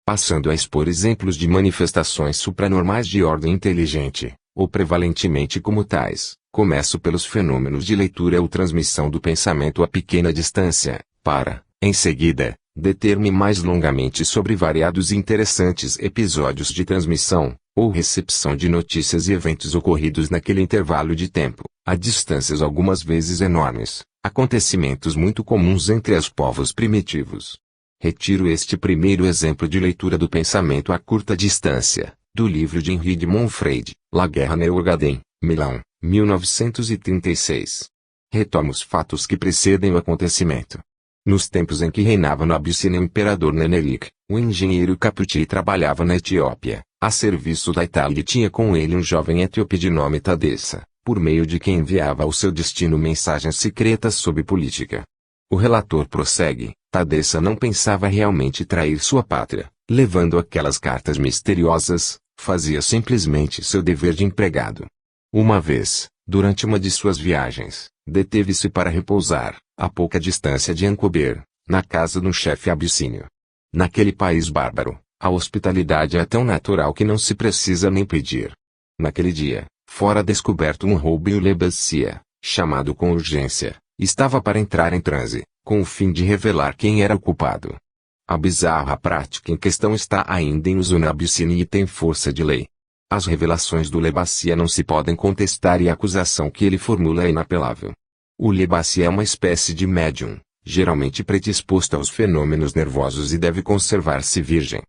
Passando a expor exemplos de manifestações supranormais de ordem inteligente, ou prevalentemente como tais, começo pelos fenômenos de leitura ou transmissão do pensamento a pequena distância, para, em seguida, deter-me mais longamente sobre variados e interessantes episódios de transmissão, ou recepção de notícias e eventos ocorridos naquele intervalo de tempo, a distâncias algumas vezes enormes, acontecimentos muito comuns entre os povos primitivos. Retiro este primeiro exemplo de leitura do pensamento a curta distância, do livro de Henri de Monfreid, La Guerre Neurogaden, Milão, 1936. Retomo os fatos que precedem o acontecimento. Nos tempos em que reinava na Abissínia o imperador Nenelik, o engenheiro Caputi trabalhava na Etiópia, a serviço da Itália e tinha com ele um jovem etíope de nome Tadessa, por meio de quem enviava ao seu destino mensagens secretas sobre política. O relator prossegue, Tadessa não pensava realmente trair sua pátria, levando aquelas cartas misteriosas, fazia simplesmente seu dever de empregado. Uma vez, durante uma de suas viagens, deteve-se para repousar, a pouca distância de Ancober, na casa de um chefe abissínio. Naquele país bárbaro, a hospitalidade é tão natural que não se precisa nem pedir. Naquele dia, fora descoberto um roubo e o Lebacia, chamado com urgência, estava para entrar em transe, com o fim de revelar quem era o culpado. A bizarra prática em questão está ainda em uso na Abissínia e tem força de lei. As revelações do Lebacia não se podem contestar e a acusação que ele formula é inapelável. O Lebacia é uma espécie de médium, geralmente predisposto aos fenômenos nervosos e deve conservar-se virgem.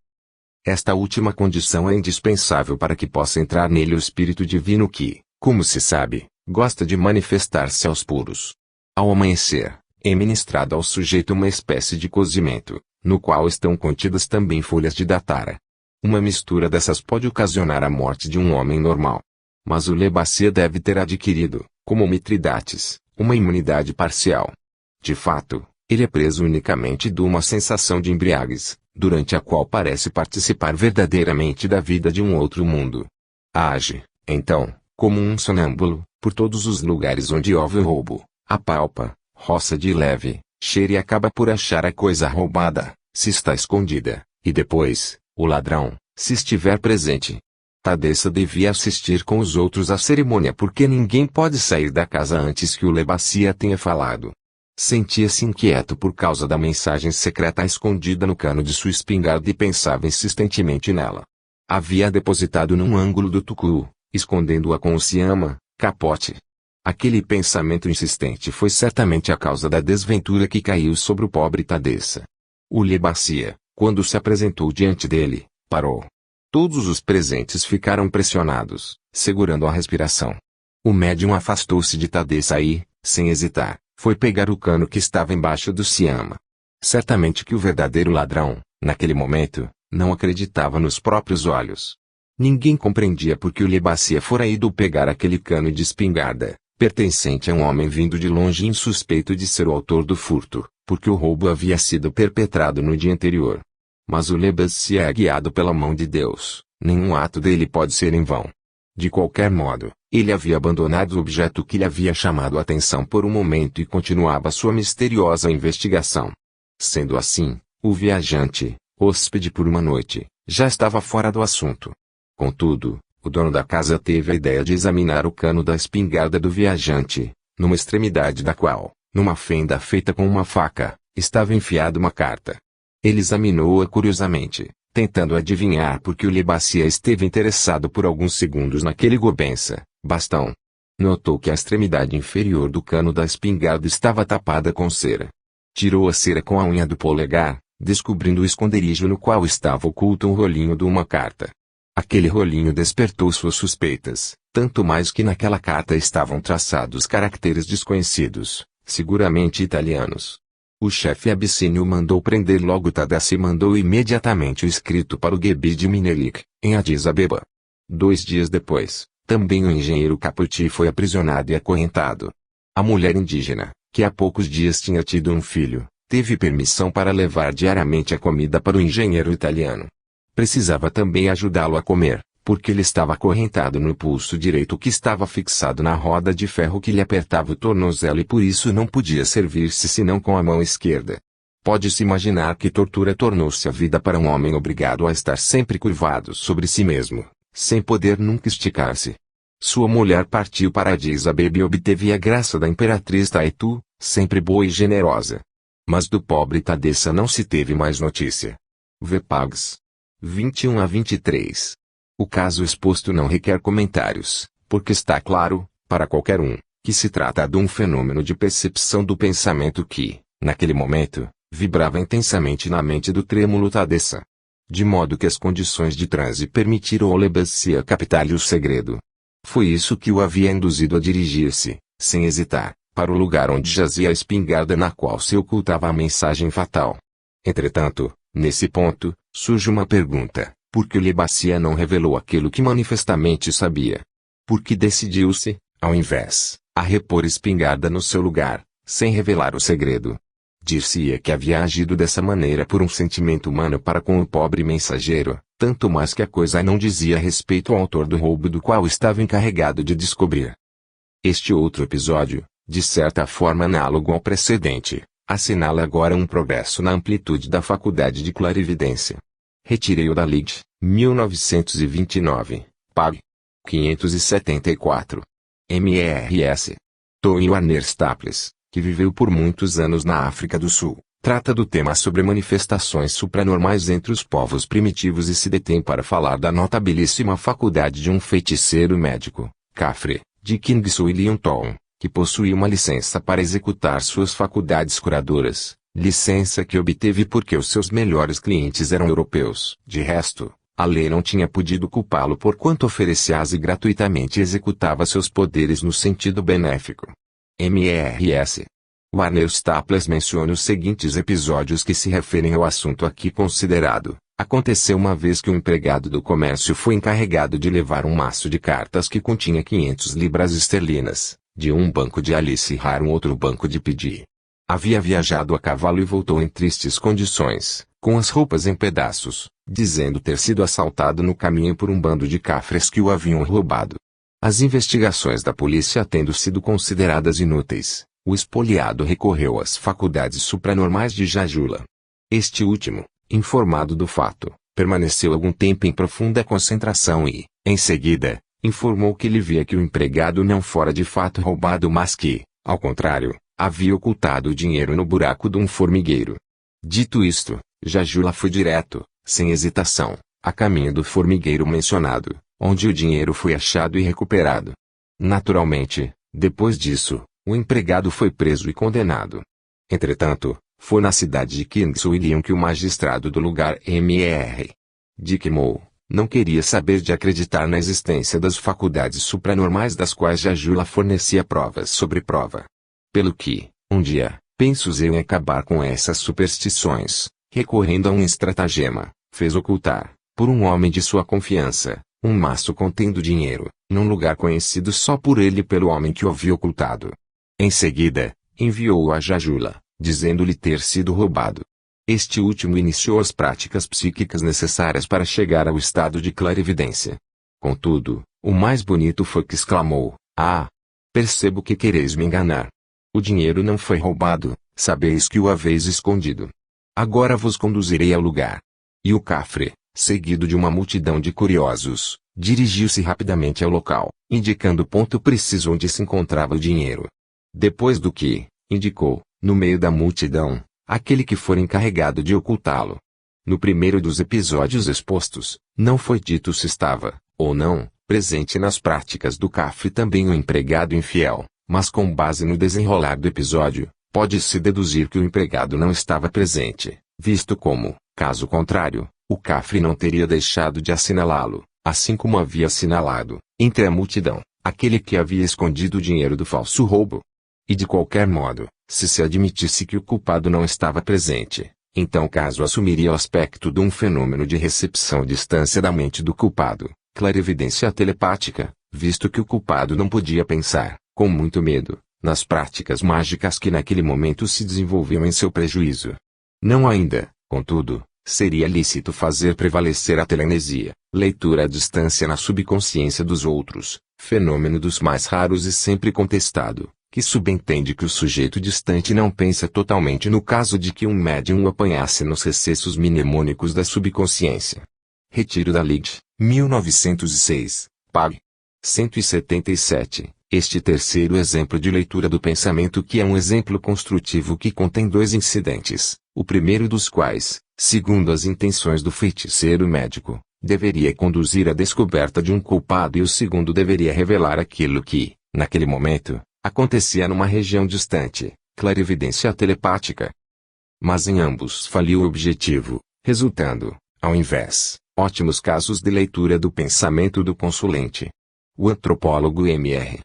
Esta última condição é indispensável para que possa entrar nele o Espírito Divino que, como se sabe, gosta de manifestar-se aos puros. Ao amanhecer, é ministrado ao sujeito uma espécie de cozimento, no qual estão contidas também folhas de datara. Uma mistura dessas pode ocasionar a morte de um homem normal. Mas o Lebacia deve ter adquirido, como Mitridates, uma imunidade parcial. De fato, ele é preso unicamente de uma sensação de embriaguez, durante a qual parece participar verdadeiramente da vida de um outro mundo. Age, então, como um sonâmbulo, por todos os lugares onde houve roubo, apalpa, roça de leve, cheira e acaba por achar a coisa roubada, se está escondida, e depois, o ladrão, se estiver presente. Tadessa devia assistir com os outros à cerimônia porque ninguém pode sair da casa antes que o Lebacia tenha falado. Sentia-se inquieto por causa da mensagem secreta escondida no cano de sua espingarda e pensava insistentemente nela. Havia depositado num ângulo do tucu, escondendo-a com o ciama, capote. Aquele pensamento insistente foi certamente a causa da desventura que caiu sobre o pobre Tadessa. O Lebacia, quando se apresentou diante dele, parou. Todos os presentes ficaram impressionados, segurando a respiração. O médium afastou-se de Tadessa e, sem hesitar, foi pegar o cano que estava embaixo do ciama. Certamente que o verdadeiro ladrão, naquele momento, não acreditava nos próprios olhos. Ninguém compreendia por que o Lebacia fora ido pegar aquele cano de espingarda, pertencente a um homem vindo de longe e insuspeito de ser o autor do furto, porque o roubo havia sido perpetrado no dia anterior. Mas o Lebacia é guiado pela mão de Deus, nenhum ato dele pode ser em vão. De qualquer modo, ele havia abandonado o objeto que lhe havia chamado a atenção por um momento e continuava sua misteriosa investigação. Sendo assim, o viajante, hóspede por uma noite, já estava fora do assunto. Contudo, o dono da casa teve a ideia de examinar o cano da espingarda do viajante, numa extremidade da qual, numa fenda feita com uma faca, estava enfiada uma carta. Ele examinou-a curiosamente, tentando adivinhar por que o Lebacia esteve interessado por alguns segundos naquele gobença, bastão. Notou que a extremidade inferior do cano da espingarda estava tapada com cera. Tirou a cera com a unha do polegar, descobrindo o esconderijo no qual estava oculto um rolinho de uma carta. Aquele rolinho despertou suas suspeitas, tanto mais que naquela carta estavam traçados caracteres desconhecidos, seguramente italianos. O chefe abissínio mandou prender logo Tadessa e mandou imediatamente o escrito para o Guebi de Menelik, em Addis Abeba. 2 dias depois, também o engenheiro Caputi foi aprisionado e acorrentado. A mulher indígena, que há poucos dias tinha tido um filho, teve permissão para levar diariamente a comida para o engenheiro italiano. Precisava também ajudá-lo a comer, porque ele estava acorrentado no pulso direito que estava fixado na roda de ferro que lhe apertava o tornozelo e por isso não podia servir-se senão com a mão esquerda. Pode-se imaginar que tortura tornou-se a vida para um homem obrigado a estar sempre curvado sobre si mesmo, sem poder nunca esticar-se. Sua mulher partiu para Addis Abeba e obteve a graça da imperatriz Taitu, sempre boa e generosa. Mas do pobre Tadessa não se teve mais notícia. Vpags. 21 a 23. O caso exposto não requer comentários, porque está claro, para qualquer um, que se trata de um fenômeno de percepção do pensamento que, naquele momento, vibrava intensamente na mente do trêmulo Tadessa. De modo que as condições de transe permitiram ao Lebacia captar-lhe o segredo. Foi isso que o havia induzido a dirigir-se, sem hesitar, para o lugar onde jazia a espingarda na qual se ocultava a mensagem fatal. Entretanto, nesse ponto, surge uma pergunta: por que o Lebacia não revelou aquilo que manifestamente sabia? Por que decidiu-se, ao invés, a repor a espingarda no seu lugar, sem revelar o segredo? Dir-se-ia que havia agido dessa maneira por um sentimento humano para com o pobre mensageiro, tanto mais que a coisa não dizia respeito ao autor do roubo do qual estava encarregado de descobrir. Este outro episódio, de certa forma análogo ao precedente, assinala agora um progresso na amplitude da faculdade de clarividência. Retirei-o da Lid, 1929, Pag. 574. MRS. Tony Warner Staples, que viveu por muitos anos na África do Sul, trata do tema sobre manifestações supranormais entre os povos primitivos e se detém para falar da notabilíssima faculdade de um feiticeiro médico, Khafre, de Kingsu Ilionton, que possuía uma licença para executar suas faculdades curadoras, licença que obteve porque os seus melhores clientes eram europeus. De resto, a lei não tinha podido culpá-lo porquanto oferecia e gratuitamente executava seus poderes no sentido benéfico. MRS. Warner Staples menciona os seguintes episódios que se referem ao assunto aqui considerado. Aconteceu uma vez que um empregado do comércio foi encarregado de levar um maço de cartas que continha 500 libras esterlinas, de um banco de Alice Har a um outro banco de Pidi. Havia viajado a cavalo e voltou em tristes condições, com as roupas em pedaços, dizendo ter sido assaltado no caminho por um bando de cafres que o haviam roubado. As investigações da polícia tendo sido consideradas inúteis, o espoliado recorreu às faculdades supranormais de Jajula. Este último, informado do fato, permaneceu algum tempo em profunda concentração e, em seguida, informou que ele via que o empregado não fora de fato roubado, mas que, ao contrário, havia ocultado o dinheiro no buraco de um formigueiro. Dito isto, Jajula foi direto, sem hesitação, a caminho do formigueiro mencionado, onde o dinheiro foi achado e recuperado. Naturalmente, depois disso, o empregado foi preso e condenado. Entretanto, foi na cidade de Kings William que o magistrado do lugar Mr. Dick Moe não queria saber de acreditar na existência das faculdades supranormais das quais Jajula fornecia provas sobre prova. Pelo que, um dia, pensou em acabar com essas superstições, recorrendo a um estratagema, fez ocultar, por um homem de sua confiança, um maço contendo dinheiro, num lugar conhecido só por ele e pelo homem que o havia ocultado. Em seguida, enviou-o a Jajula, dizendo-lhe ter sido roubado. Este último iniciou as práticas psíquicas necessárias para chegar ao estado de clarividência. Contudo, o mais bonito foi que exclamou: "Ah! Percebo que quereis me enganar. O dinheiro não foi roubado, sabeis que o haveis escondido. Agora vos conduzirei ao lugar." E o cafre, seguido de uma multidão de curiosos, dirigiu-se rapidamente ao local, indicando o ponto preciso onde se encontrava o dinheiro. Depois do que, indicou, no meio da multidão, aquele que for encarregado de ocultá-lo. No primeiro dos episódios expostos, não foi dito se estava, ou não, presente nas práticas do cafre também o empregado infiel, mas com base no desenrolar do episódio, pode-se deduzir que o empregado não estava presente, visto como, caso contrário, o cafre não teria deixado de assinalá-lo, assim como havia assinalado, entre a multidão, aquele que havia escondido o dinheiro do falso roubo. E de qualquer modo, se admitisse que o culpado não estava presente, então o caso assumiria o aspecto de um fenômeno de recepção à distância da mente do culpado, clarividência telepática, visto que o culpado não podia pensar, com muito medo, nas práticas mágicas que naquele momento se desenvolviam em seu prejuízo. Não ainda, contudo, seria lícito fazer prevalecer a telenesia, leitura à distância na subconsciência dos outros, fenômeno dos mais raros e sempre contestado, que subentende que o sujeito distante não pensa totalmente no caso de que um médium o apanhasse nos recessos mnemônicos da subconsciência. Retiro da Lid, 1906, pág. 177. Este terceiro exemplo de leitura do pensamento que é um exemplo construtivo que contém dois incidentes, o primeiro dos quais, segundo as intenções do feiticeiro médico, deveria conduzir à descoberta de um culpado e o segundo deveria revelar aquilo que, naquele momento, acontecia numa região distante, clarividência telepática. Mas em ambos faliu o objetivo, resultando, ao invés, ótimos casos de leitura do pensamento do consulente. O antropólogo Mr.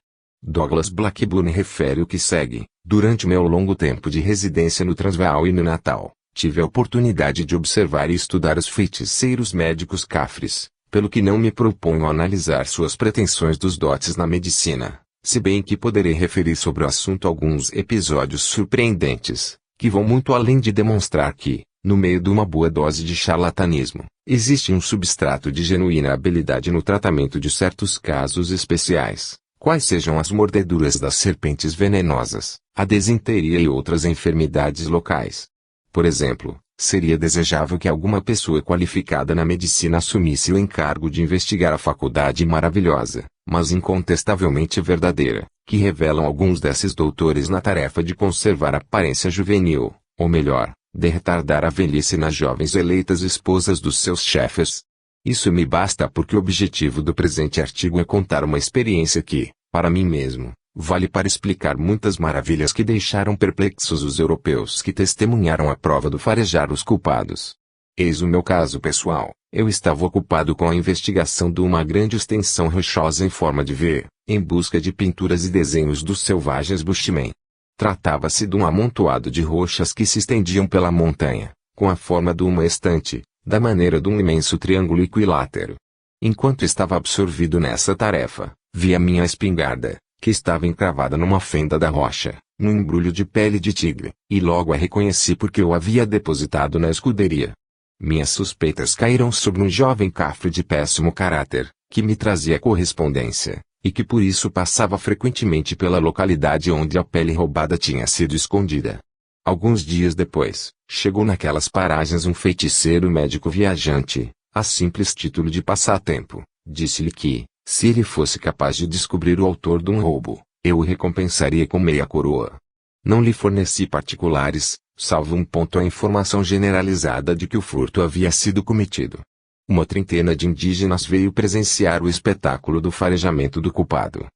Douglas Blackburn refere o que segue: durante meu longo tempo de residência no Transvaal e no Natal, tive a oportunidade de observar e estudar os feiticeiros médicos cafres, pelo que não me proponho analisar suas pretensões dos dotes na medicina, se bem que poderei referir sobre o assunto alguns episódios surpreendentes, que vão muito além de demonstrar que, no meio de uma boa dose de charlatanismo, existe um substrato de genuína habilidade no tratamento de certos casos especiais, quais sejam as mordeduras das serpentes venenosas, a desinteria e outras enfermidades locais. Por exemplo, seria desejável que alguma pessoa qualificada na medicina assumisse o encargo de investigar a faculdade maravilhosa, mas incontestavelmente verdadeira, que revelam alguns desses doutores na tarefa de conservar a aparência juvenil, ou melhor, de retardar a velhice nas jovens eleitas esposas dos seus chefes. Isso me basta porque o objetivo do presente artigo é contar uma experiência que, para mim mesmo, vale para explicar muitas maravilhas que deixaram perplexos os europeus que testemunharam a prova do farejar os culpados. Eis o meu caso pessoal. Eu estava ocupado com a investigação de uma grande extensão rochosa em forma de V, em busca de pinturas e desenhos dos selvagens Bushmen. Tratava-se de um amontoado de rochas que se estendiam pela montanha, com a forma de uma estante, da maneira de um imenso triângulo equilátero. Enquanto estava absorvido nessa tarefa, vi a minha espingarda, que estava encravada numa fenda da rocha, num embrulho de pele de tigre, e logo a reconheci porque eu havia depositado na escuderia. Minhas suspeitas caíram sobre um jovem cafre de péssimo caráter, que me trazia correspondência, e que por isso passava frequentemente pela localidade onde a pele roubada tinha sido escondida. Alguns dias depois, chegou naquelas paragens um feiticeiro médico viajante, a simples título de passatempo. Disse-lhe que, se ele fosse capaz de descobrir o autor de um roubo, eu o recompensaria com meia coroa. Não lhe forneci particulares, salvo um ponto a informação generalizada de que o furto havia sido cometido. Uma trintena de indígenas veio presenciar o espetáculo do farejamento do culpado.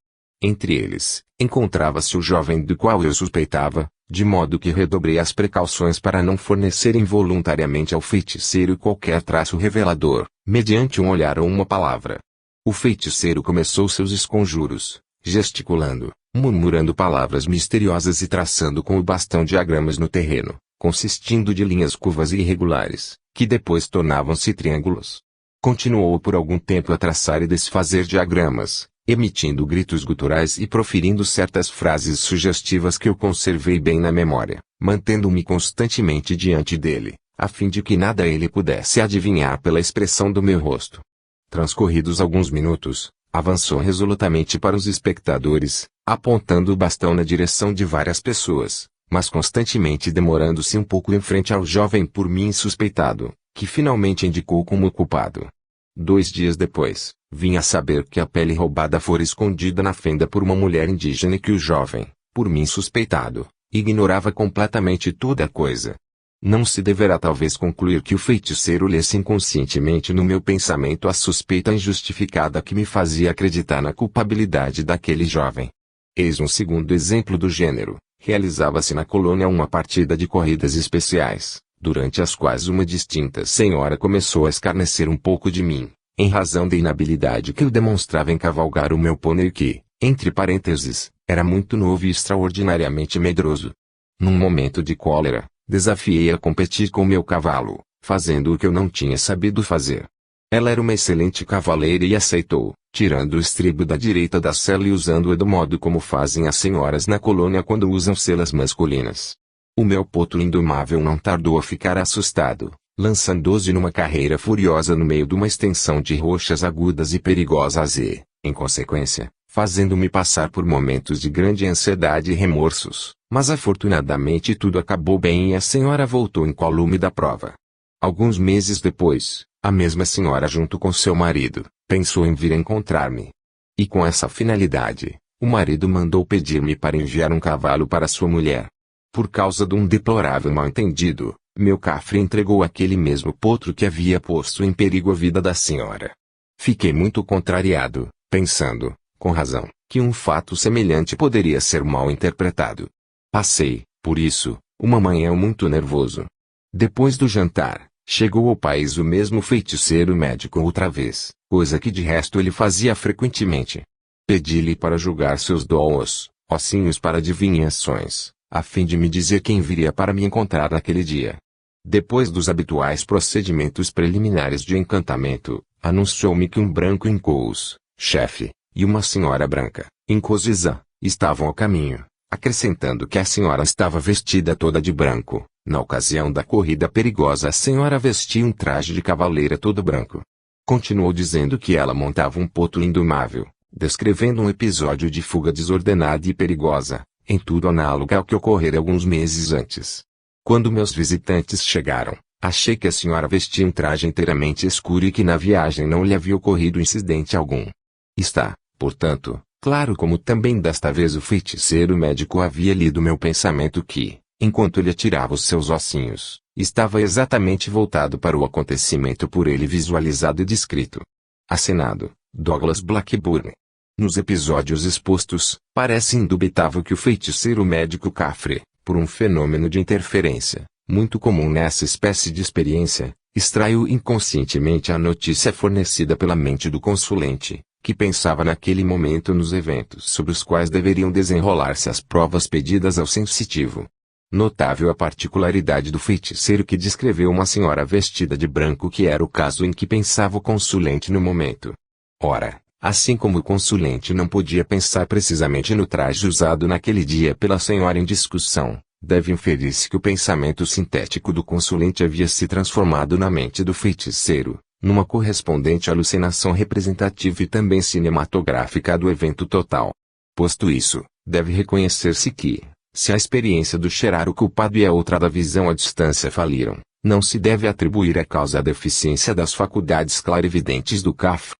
Entre eles, encontrava-se o jovem do qual eu suspeitava, de modo que redobrei as precauções para não fornecer involuntariamente ao feiticeiro qualquer traço revelador, mediante um olhar ou uma palavra. O feiticeiro começou seus esconjuros, gesticulando, murmurando palavras misteriosas e traçando com o bastão diagramas no terreno, consistindo de linhas curvas e irregulares, que depois tornavam-se triângulos. Continuou por algum tempo a traçar e desfazer diagramas, emitindo gritos guturais e proferindo certas frases sugestivas que eu conservei bem na memória, mantendo-me constantemente diante dele, a fim de que nada ele pudesse adivinhar pela expressão do meu rosto. Transcorridos alguns minutos, avançou resolutamente para os espectadores, apontando o bastão na direção de várias pessoas, mas constantemente demorando-se um pouco em frente ao jovem por mim suspeitado, que finalmente indicou como culpado. 2 dias depois, vim a saber que a pele roubada fora escondida na fenda por uma mulher indígena e que o jovem, por mim suspeitado, ignorava completamente toda a coisa. Não se deverá talvez concluir que o feiticeiro lesse inconscientemente no meu pensamento a suspeita injustificada que me fazia acreditar na culpabilidade daquele jovem. Eis um segundo exemplo do gênero. Realizava-se na colônia uma partida de corridas especiais, durante as quais uma distinta senhora começou a escarnecer um pouco de mim, em razão da inabilidade que eu demonstrava em cavalgar o meu pônei que, entre parênteses, era muito novo e extraordinariamente medroso. Num momento de cólera, desafiei a competir com meu cavalo, fazendo o que eu não tinha sabido fazer. Ela era uma excelente cavaleira e aceitou, tirando o estribo da direita da sela e usando-o do modo como fazem as senhoras na colônia quando usam selas masculinas. O meu potro indomável não tardou a ficar assustado, lançando-se numa carreira furiosa no meio de uma extensão de rochas agudas e perigosas e, em consequência, fazendo-me passar por momentos de grande ansiedade e remorsos, mas afortunadamente tudo acabou bem e a senhora voltou incólume da prova. Alguns meses depois, a mesma senhora junto com seu marido, pensou em vir encontrar-me. E com essa finalidade, o marido mandou pedir-me para enviar um cavalo para sua mulher. Por causa de um deplorável mal-entendido, meu cafre entregou aquele mesmo potro que havia posto em perigo a vida da senhora. Fiquei muito contrariado, pensando, com razão, que um fato semelhante poderia ser mal interpretado. Passei, por isso, uma manhã muito nervoso. Depois do jantar, chegou ao país o mesmo feiticeiro médico outra vez, coisa que de resto ele fazia frequentemente. Pedi-lhe para julgar seus dons, ossinhos para adivinhações, a fim de me dizer quem viria para me encontrar naquele dia. Depois dos habituais procedimentos preliminares de encantamento, anunciou-me que um branco em Cous, chefe, e uma senhora branca, em Cozizã, estavam ao caminho, acrescentando que a senhora estava vestida toda de branco. Na ocasião da corrida perigosa a senhora vestia um traje de cavaleira todo branco. Continuou dizendo que ela montava um potro indomável, descrevendo um episódio de fuga desordenada e perigosa, em tudo análogo ao que ocorrera alguns meses antes. Quando meus visitantes chegaram, achei que a senhora vestia um traje inteiramente escuro e que na viagem não lhe havia ocorrido incidente algum. Está, portanto, claro como também desta vez o feiticeiro médico havia lido meu pensamento que, enquanto ele atirava os seus ossinhos, estava exatamente voltado para o acontecimento por ele visualizado e descrito. Assinado, Douglas Blackburn. Nos episódios expostos, parece indubitável que o feiticeiro médico cafre, por um fenômeno de interferência, muito comum nessa espécie de experiência, extraiu inconscientemente a notícia fornecida pela mente do consulente, que pensava naquele momento nos eventos sobre os quais deveriam desenrolar-se as provas pedidas ao sensitivo. Notável a particularidade do feiticeiro que descreveu uma senhora vestida de branco, que era o caso em que pensava o consulente no momento. Ora, Assim como o consulente não podia pensar precisamente no traje usado naquele dia pela senhora em discussão, deve inferir-se que o pensamento sintético do consulente havia se transformado na mente do feiticeiro, numa correspondente alucinação representativa e também cinematográfica do evento total. Posto isso, deve reconhecer-se que, se a experiência do cheirar o culpado e a outra da visão à distância faliram, não se deve atribuir a causa à deficiência das faculdades clarividentes do CAF,